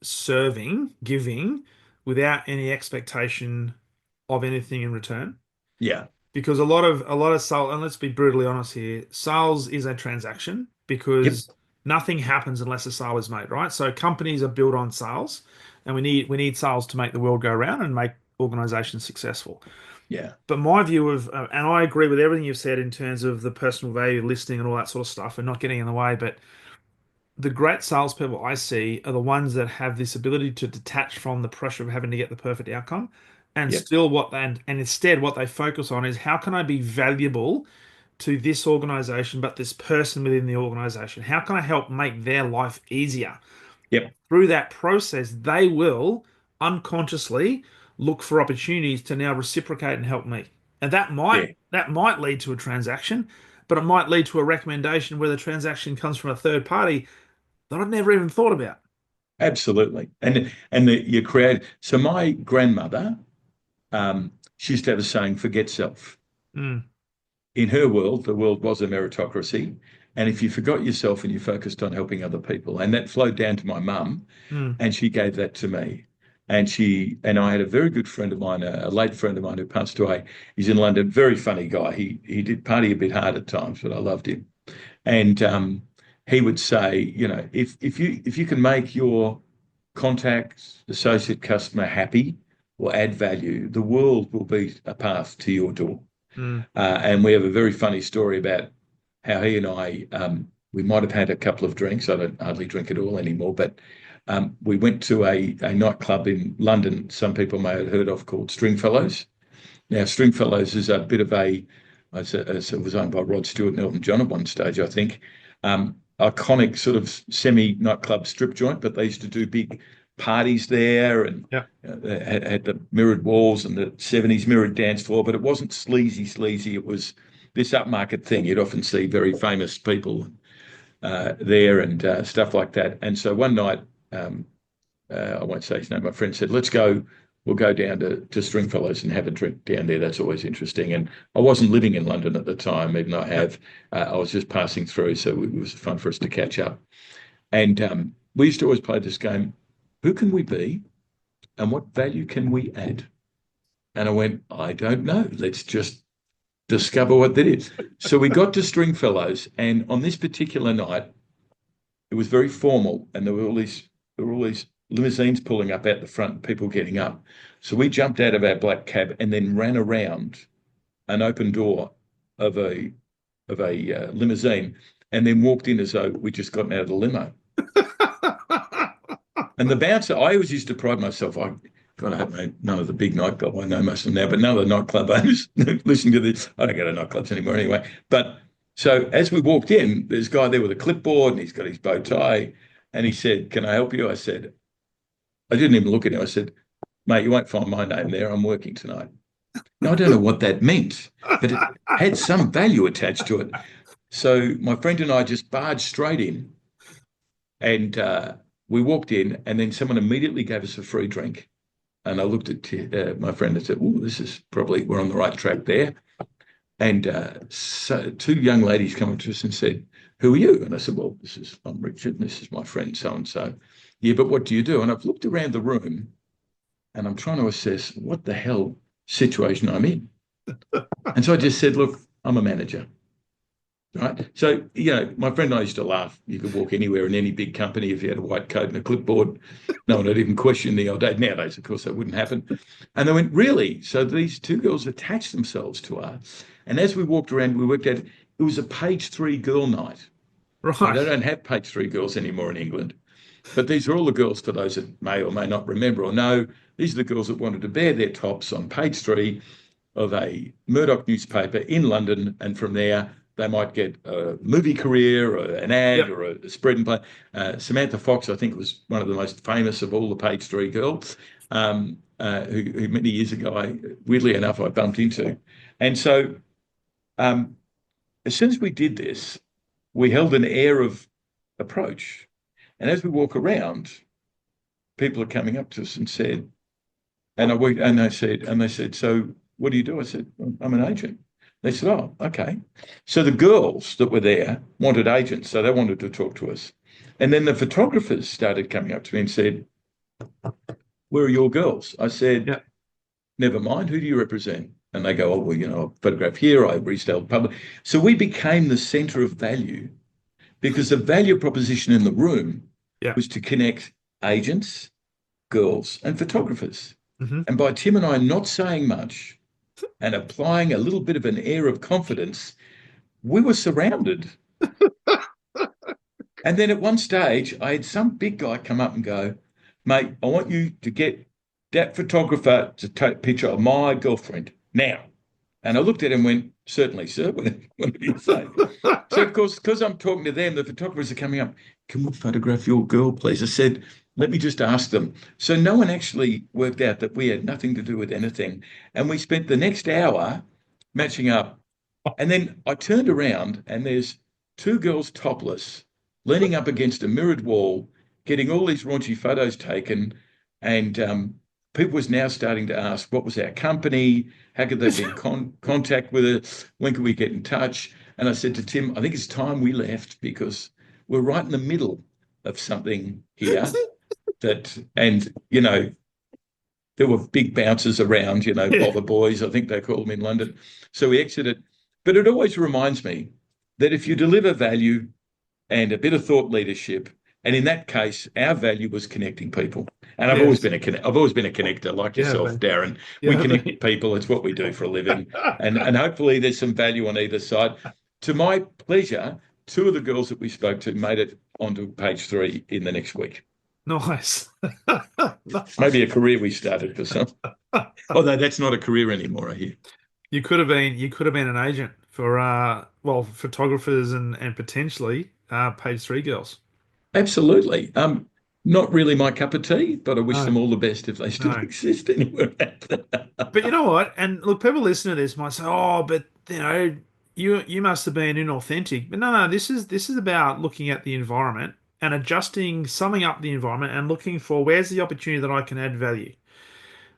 serving, giving without any expectation of anything in return. Yeah. Because a lot of sales, and let's be brutally honest here, sales is a transaction Yep. because nothing happens unless a sale is made, right? So companies are built on sales, and we need sales to make the world go round and make organizations successful. Yeah. But my view of, and I agree with everything you've said in terms of the personal value, listening, and all that sort of stuff, and not getting in the way. But the great salespeople I see are the ones that have this ability to detach from the pressure of having to get the perfect outcome, and Yep. still and instead what they focus on is how can I be valuable to this organization, but this person within the organization? How can I help make their life easier? Yep. Through that process, they will unconsciously look for opportunities to now reciprocate and help me. And that might Yeah. that might lead to a transaction, but it might lead to a recommendation where the transaction comes from a third party that I've never even thought about. Absolutely. And you create. So my grandmother, she used to have a saying, "Forget self." Mm, In her world, the world was a meritocracy. And if you forgot yourself and you focused on helping other people, and that flowed down to my mum, mm, and she gave that to me. And I had a very good friend of mine, a late friend of mine who passed away. He's in London, very funny guy. He did party a bit hard at times, but I loved him. And he would say, if you can make your contact, associate, customer happy or add value, the world will be a path to your door. mm, And we have a very funny story about how he and I, we might have had a couple of drinks. I don't hardly drink at all anymore, but we went to a nightclub in London, some people may have heard of, called Stringfellows. Now, Stringfellows is a bit of it was owned by Rod Stewart and Elton John at one stage, I think. Iconic sort of semi nightclub strip joint, but they used to do big parties there and yeah. had the mirrored walls and the 70s mirrored dance floor, but it wasn't sleazy. It was this upmarket thing. You'd often see very famous people there and stuff like that. And so one night, I won't say his name, my friend said, "Let's go we'll go down to Stringfellows and have a drink down there. That's always interesting. And I wasn't living in London at the time, even though I Yeah. have. I was just passing through, so it was fun for us to catch up. And we used to always play this game: who can we be, and what value can we add? And I went, I don't know. Let's just discover what that is. So we got to Stringfellows, and on this particular night, it was very formal, and there were all these limousines pulling up out the front, people getting up. So we jumped out of our black cab and then ran around an open door of a limousine, and then walked in as though we'd just gotten out of the limo. And the bouncer, I always used to pride myself. God, I hope none of the big nightclub, I know most of them now, but none of the nightclub owners listening to this. I don't go to nightclubs anymore anyway. But so as we walked in, there's a guy there with a clipboard and he's got his bow tie. And he said, "Can I help you?" I said, I didn't even look at him. I said, "Mate, you won't find my name there. I'm working tonight." Now, I don't know what that meant, but it had some value attached to it. So my friend and I just barged straight in, and we walked in, and then someone immediately gave us a free drink. And I looked at my friend and said, "Oh, this is probably, we're on the right track there." And so two young ladies come up to us and said, "Who are you?" And I said, "Well, I'm Richard, and this is my friend so and so." "Yeah, but what do you do?" And I've looked around the room, and I'm trying to assess what the hell situation I'm in. And so I just said, "Look, I'm a manager." Right. So, my friend and I used to laugh. You could walk anywhere in any big company if you had a white coat and a clipboard. No one would even question the old day. Nowadays, of course, that wouldn't happen. And they went, "Really?" So these two girls attached themselves to us. And as we walked around, we worked out it was a page three girl night. Now, Right. they don't have page three girls anymore in England. But these are all the girls, for those that may or may not remember or know, these are the girls that wanted to bare their tops on page three of a Murdoch newspaper in London, and from there they might get a movie career or an ad Yep. or a spread and play. Samantha Fox, I think, was one of the most famous of all the page three girls, who many years ago, weirdly enough, I bumped into. And so um, as soon as we did this, we held an air of approach. And as we walk around, people are coming up to us and said, and they said, "So what do you do?" I said, "I'm an agent." They said, "Oh, okay." So the girls that were there wanted agents, so they wanted to talk to us. And then the photographers started coming up to me and said, "Where are your girls?" I said, Yep. "Never mind, who do you represent?" And they go, "Oh, well, I photograph here, I resell public." So we became the center of value because the value proposition in the room Yep. was to connect agents, girls, and photographers. Hmm. And by Tim and I not saying much and applying a little bit of an air of confidence, we were surrounded. And then at one stage, I had some big guy come up and go, "Mate, I want you to get that photographer to take a picture of my girlfriend now." And I looked at him and went, "Certainly, sir. What did you say?" So, of course, because I'm talking to them, the photographers are coming up. "Can we photograph your girl, please?" I said, "Let me just ask them." So no one actually worked out that we had nothing to do with anything. And we spent the next hour matching up. And then I turned around and there's two girls topless, leaning up against a mirrored wall, getting all these raunchy photos taken. And people was now starting to ask, what was our company? How could they be in contact with us? When could we get in touch? And I said to Tim, "I think it's time we left because we're right in the middle of something here and there were big bouncers around, Yeah. bother boys, I think they call them in London. So we exited. But it always reminds me that if you deliver value and a bit of thought leadership, and in that case, our value was connecting people. And Yes. I've always been a connector like Yeah, yourself, man. Darren. We Yeah, connect man. people. It's what we do for a living. And hopefully there's some value on either side. To my pleasure, two of the girls that we spoke to made it onto page three in the next week. Nice. Maybe Nice. a career we started for some. Although that's not a career anymore, I hear. You could have been an agent for well, photographers and potentially page three girls. Absolutely. Not really my cup of tea, but I wish No, them all the best if they still no. exist anywhere out But you there. know what? And look, people listening to this might say, "Oh, but you must have been inauthentic." But no, this is about looking at the environment and adjusting, summing up the environment and looking for where's the opportunity that I can add value.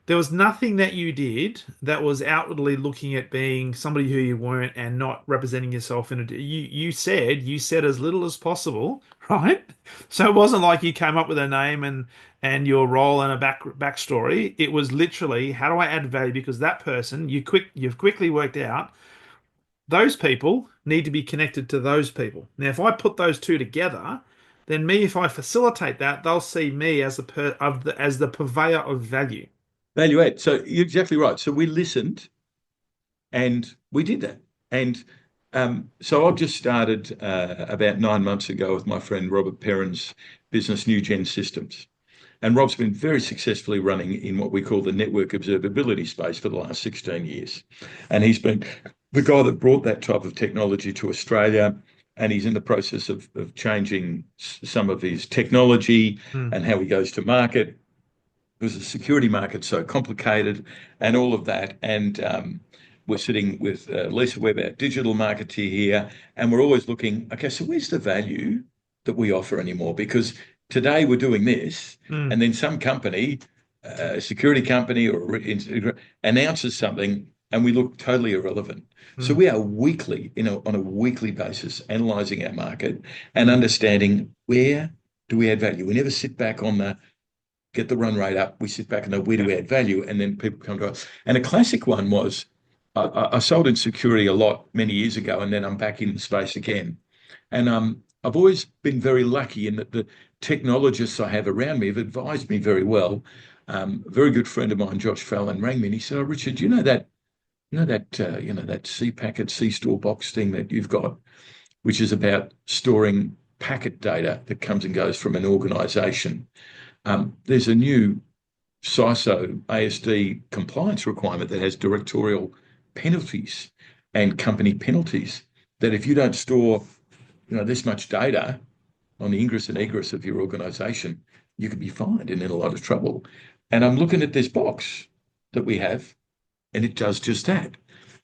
there was nothing that you did that was outwardly looking at being somebody who you weren't and not representing yourself in a. You said as little as possible, right? So it wasn't like you came up with a name and your role and a backstory. It was literally how do I add value because that person you've quickly worked out those people need to be connected to those people. Now, if I put those two together, then me, if I facilitate that, they'll see me as as the purveyor of value. Value add. So you're exactly right. So we listened and we did that. And so I've just started about 9 months ago with my friend Robert Perrin's business New Gen Systems. And Rob's been very successfully running in what we call the network observability space for the last 16 years. And he's been the guy that brought that type of technology to Australia. And he's in the process of changing some of his technology Mm, and how he goes to market because the security market's so complicated and all of that. And we're sitting with Lisa Webb, our digital marketeer here, and we're always looking, okay, so where's the value that we offer anymore? Because today we're doing this, mm, and then some company, a security company, or announces something, and we look totally irrelevant. So mm, we are weekly, on a weekly basis, analysing our market and mm, understanding where do we add value. We never sit back on the get the run rate up. We sit back and know where do yeah. we add value, and then people come to us. And a classic one was I sold in security a lot many years ago, and then I'm back in the space again. And I've always been very lucky in that the technologists I have around me have advised me very well. A very good friend of mine, Josh Fallon, rang me and he said, "Oh, Richard, that C packet, C store box thing that you've got, which is about storing packet data that comes and goes from an organisation. There's a new CISO ASD compliance requirement that has directorial penalties and company penalties that if you don't store, this much data on the ingress and egress of your organization, you could be fined and in a lot of trouble. And I'm looking at this box that we have, and it does just that.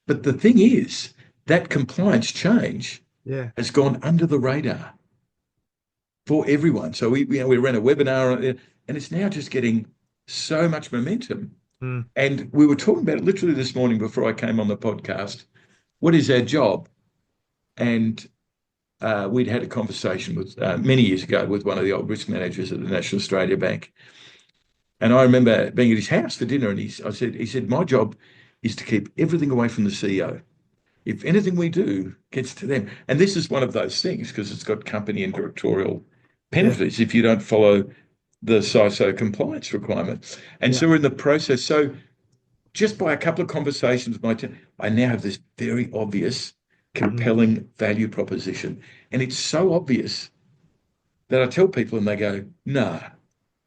But the thing is, that compliance change Yeah. has gone under the radar for everyone. So we ran a webinar on it, and it's now just getting so much momentum. Mm, And we were talking about it literally this morning before I came on the podcast. What is our job? And we'd had a conversation with many years ago with one of the old risk managers at the National Australia Bank. And I remember being at his house for dinner, and he said, my job is to keep everything away from the CEO. If anything we do gets to them, and this is one of those things because it's got company and directorial yeah. penalties if you don't follow the CISO compliance requirements. And Yeah. so we're in the process. So just by a couple of conversations with my team, I now have this very obvious, Mm, compelling value proposition. And it's so obvious that I tell people and they go, nah,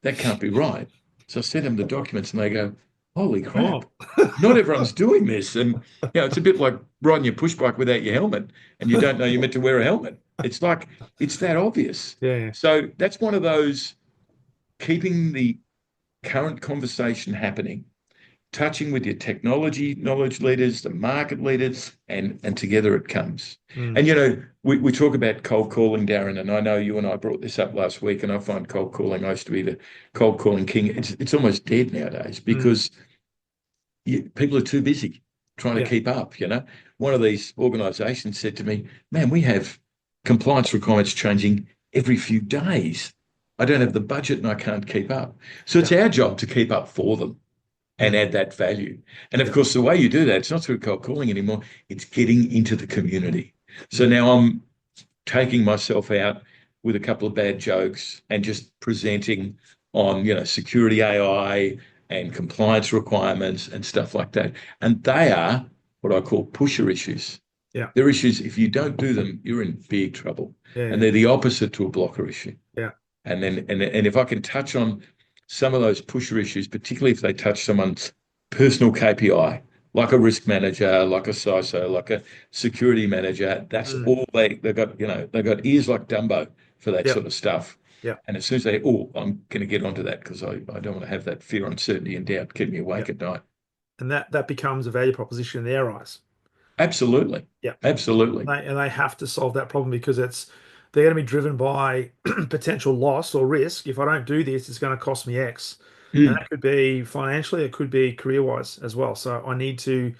that can't be right. So I send them the documents and they go, holy crap, oh. not everyone's doing this. And it's a bit like riding your push bike without your helmet and you don't know you're meant to wear a helmet. It's like it's that obvious. Yeah. So that's one of those keeping the current conversation happening, touching with your technology knowledge leaders, the market leaders, and together it comes. Mm, And we talk about cold calling, Darren, and I know you and I brought this up last week, and I find cold calling, I used to be the cold calling king. It's almost dead nowadays mm, because people are too busy trying to yeah. keep up. One of these organizations said to me, man, we have compliance requirements changing every few days. I don't have the budget and I can't keep up. So Yeah. it's our job to keep up for them and Mm, add that value. And of yeah. course, the way you do that, it's not through cold calling anymore, it's getting into the community. So Mm, now I'm taking myself out with a couple of bad jokes and just presenting on, security AI and compliance requirements and stuff like that. And they are what I call pusher issues. yeah. They're issues, if you don't do them, you're in big trouble. And Yeah. they're the opposite to a blocker issue. Yeah. And if I can touch on some of those pusher issues, particularly if they touch someone's personal KPI, like a risk manager, like a CISO, like a security manager, that's Mm, all they've got, they've got ears like Dumbo for that yeah. sort of stuff. Yeah. And as soon as I'm going to get onto that because I don't want to have that fear, uncertainty, and doubt keep me Yeah. awake at night. And that becomes a value proposition in their eyes. Absolutely. Yeah. Absolutely. And they have to solve that problem because they're going to be driven by potential loss or risk. If I don't do this, it's going to cost me X. And Mm. that could be financially, it could be career-wise as well. So I need to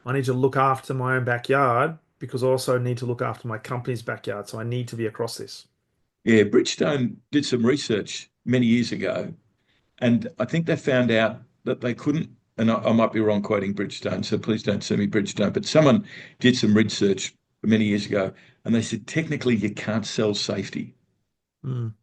look after my own backyard because I also need to look after my company's backyard. So I need to be across this. Yeah, Bridgestone did some research many years ago, and I think they found out that they couldn't, and I might be wrong quoting Bridgestone, so please don't sue me, Bridgestone, but someone did some research many years ago, and they said technically you can't sell safety. Mm.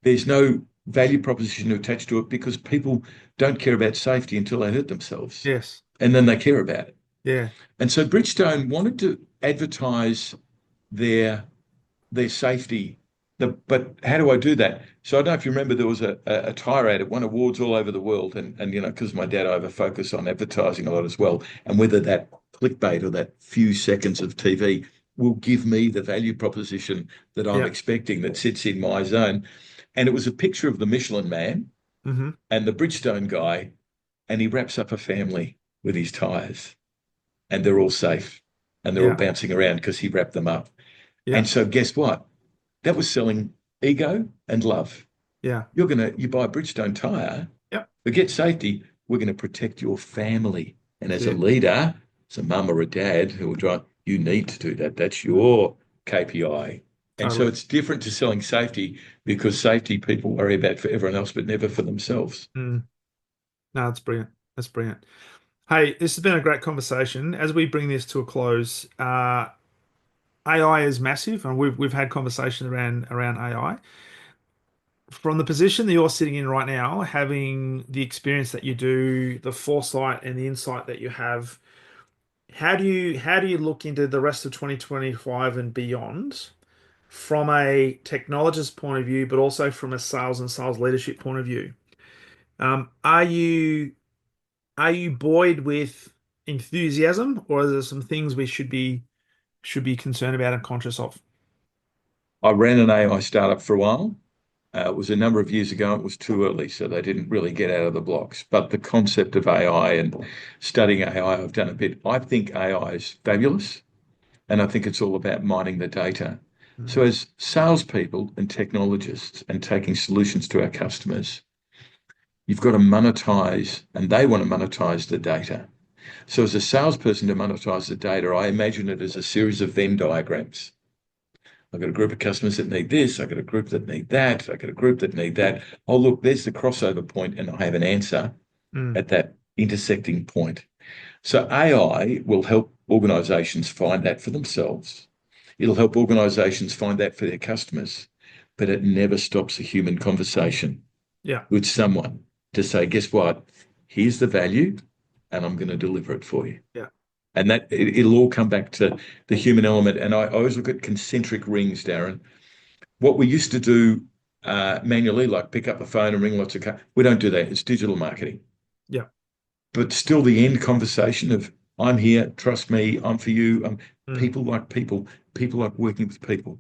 There's no value proposition attached to it because people don't care about safety until they hurt themselves, Yes. and then they care about it. Yeah. And so Bridgestone wanted to advertise their their safety. But how do I do that? So I don't know if you remember there was a tire ad. It won awards all over the world, and you know because my dad over focus on advertising a lot as well, and whether that clickbait or that few seconds of TV will give me the value proposition that I'm Yeah. expecting that sits in my zone. And it was a picture of the Michelin Man Hmm. and the Bridgestone guy, and he wraps up a family with his tires, and they're all safe, and they're all Yeah. bouncing around because he wrapped them up. Yeah. And so guess what? That was selling ego and love. Yeah. You buy a Bridgestone tire, Yep. forget safety, we're going to protect your family. And That's as a it. leader, as a mum or a dad who will drive, you need to do that. That's your KPI. And so Totally. it's different to selling safety because safety people worry about for everyone else, but never for themselves. Mm. No, that's brilliant. That's brilliant. Hey, this has been a great conversation. As we bring this to a close, AI is massive, and we've had conversations around AI. From the position that you're sitting in right now, having the experience that you do, the foresight and the insight that you have, how do you look into the rest of 2025 and beyond from a technologist point of view, but also from a sales and sales leadership point of view? Um, are you are you buoyed with enthusiasm, or are there some things we should be concerned about and conscious of? I ran an AI startup for a while. It was a number of years ago. It was too early, so they didn't really get out of the blocks. But the concept of AI and studying AI, I've done a bit. I think AI is fabulous, and I think it's all about mining the data. So, Mm. as salespeople and technologists and taking solutions to our customers, you've got to monetize, and they want to monetize the data. So, as a salesperson to monetize the data, I imagine it as a series of Venn diagrams. I've got a group of customers that need this. I've got a group that need that. I've got a group that need that. Oh, look, there's the crossover point, and I have an answer Mm. at that intersecting point. So AI will help organizations find that for themselves. It'll help organizations find that for their customers, but it never stops a human conversation Yeah, with someone to say, guess what? Here's the value, and I'm going to deliver it for you. yeah, And it'll all come back to the human element. And I always look at concentric rings, Darren. What we used to do manually, like pick up the phone and ring lots of cars, we don't do that. It's digital marketing. yeah. But still, the end conversation of I'm here, trust me, I'm for you. Mm. People like people. People like working with people.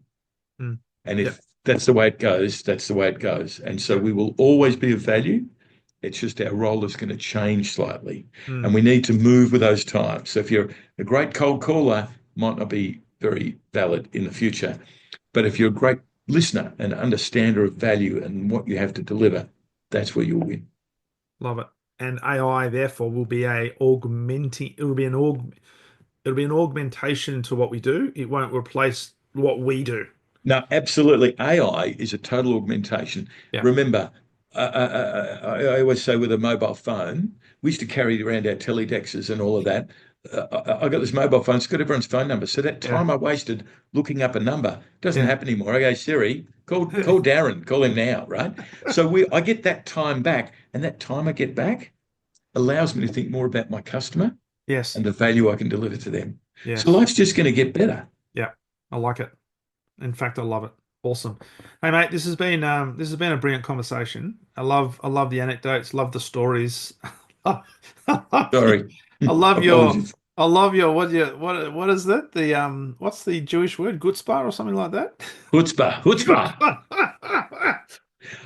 Mm. And Yeah, if that's the way it goes, that's the way it goes. And so yeah. we will always be of value. It's just our role is going to change slightly. And Mm. we need to move with those times. So if you're a great cold caller, might not be very valid in the future. But if you're a great listener and understander of value and what you have to deliver, that's where you'll win. Love it. And AI, therefore, will be a augmenting. It'll be an augmentation to what we do. It won't replace what we do. No, absolutely. AI is a total augmentation. Yeah, Remember, I always say with a mobile phone, we used to carry around our teledexes and all of that. I got this mobile phone, it's got everyone's phone number. So that yeah, time I wasted looking up a number doesn't yeah, happen anymore. I go, Siri, call Darren, call him now, right? So I get that time back, and that time I get back allows me to think more about my customer yes, and the value I can deliver to them. So yes, life's just going to get better. yeah. I like it. In fact, I love it. Awesome. Hey, mate, this has been a brilliant conversation. I love the anecdotes, love the stories. I love you. Sorry. I love your Apologies. I love your what is that? The what's the Jewish word? Gutzpah or something like that? Chutzpah, chutzpah.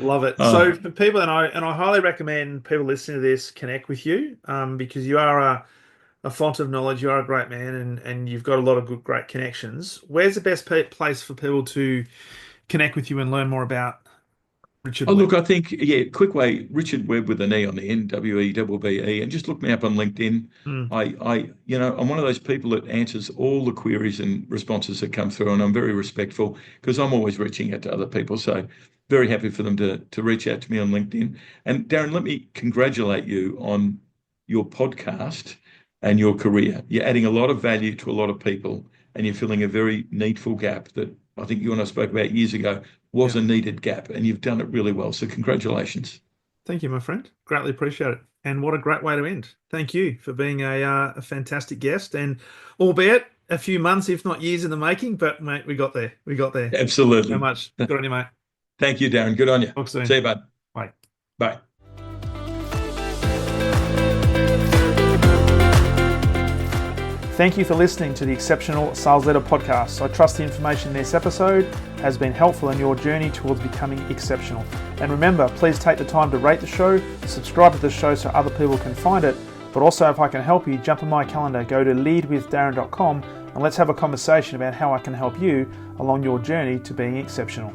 Love it. So Oh, for people, and I highly recommend people listening to this connect with you, because you are a font of knowledge. You are a great man, and you've got a lot of great connections. Where's the best place for people to connect with you and learn more about? Richard Oh, Webb. look, I think, yeah, quick way, Richard Webb with an E on the end, Webbe, and just look me up on LinkedIn. Mm. I'm one of those people that answers all the queries and responses that come through, and I'm very respectful because I'm always reaching out to other people. So very happy for them to reach out to me on LinkedIn. And Darren, let me congratulate you on your podcast and your career. You're adding a lot of value to a lot of people, and you're filling a very needful gap that I think you and I spoke about years ago was Yeah. a needed gap, and you've done it really well. So congratulations. Thank you, my friend. Greatly appreciate it. And what a great way to end. Thank you for being a fantastic guest, and albeit a few months, if not years in the making, but mate, we got there. We got there. So Absolutely. much. Good on you, mate. Thank you, Darren. Good on you. Talk See soon. you, bud. Bye. Bye. Thank you for listening to the Exceptional Sales Leader podcast. I trust the information in this episode has been helpful in your journey towards becoming exceptional. And remember, please take the time to rate the show, subscribe to the show so other people can find it. But also, if I can help you, jump on my calendar, go to leadwithdarren.com, and let's have a conversation about how I can help you along your journey to being exceptional.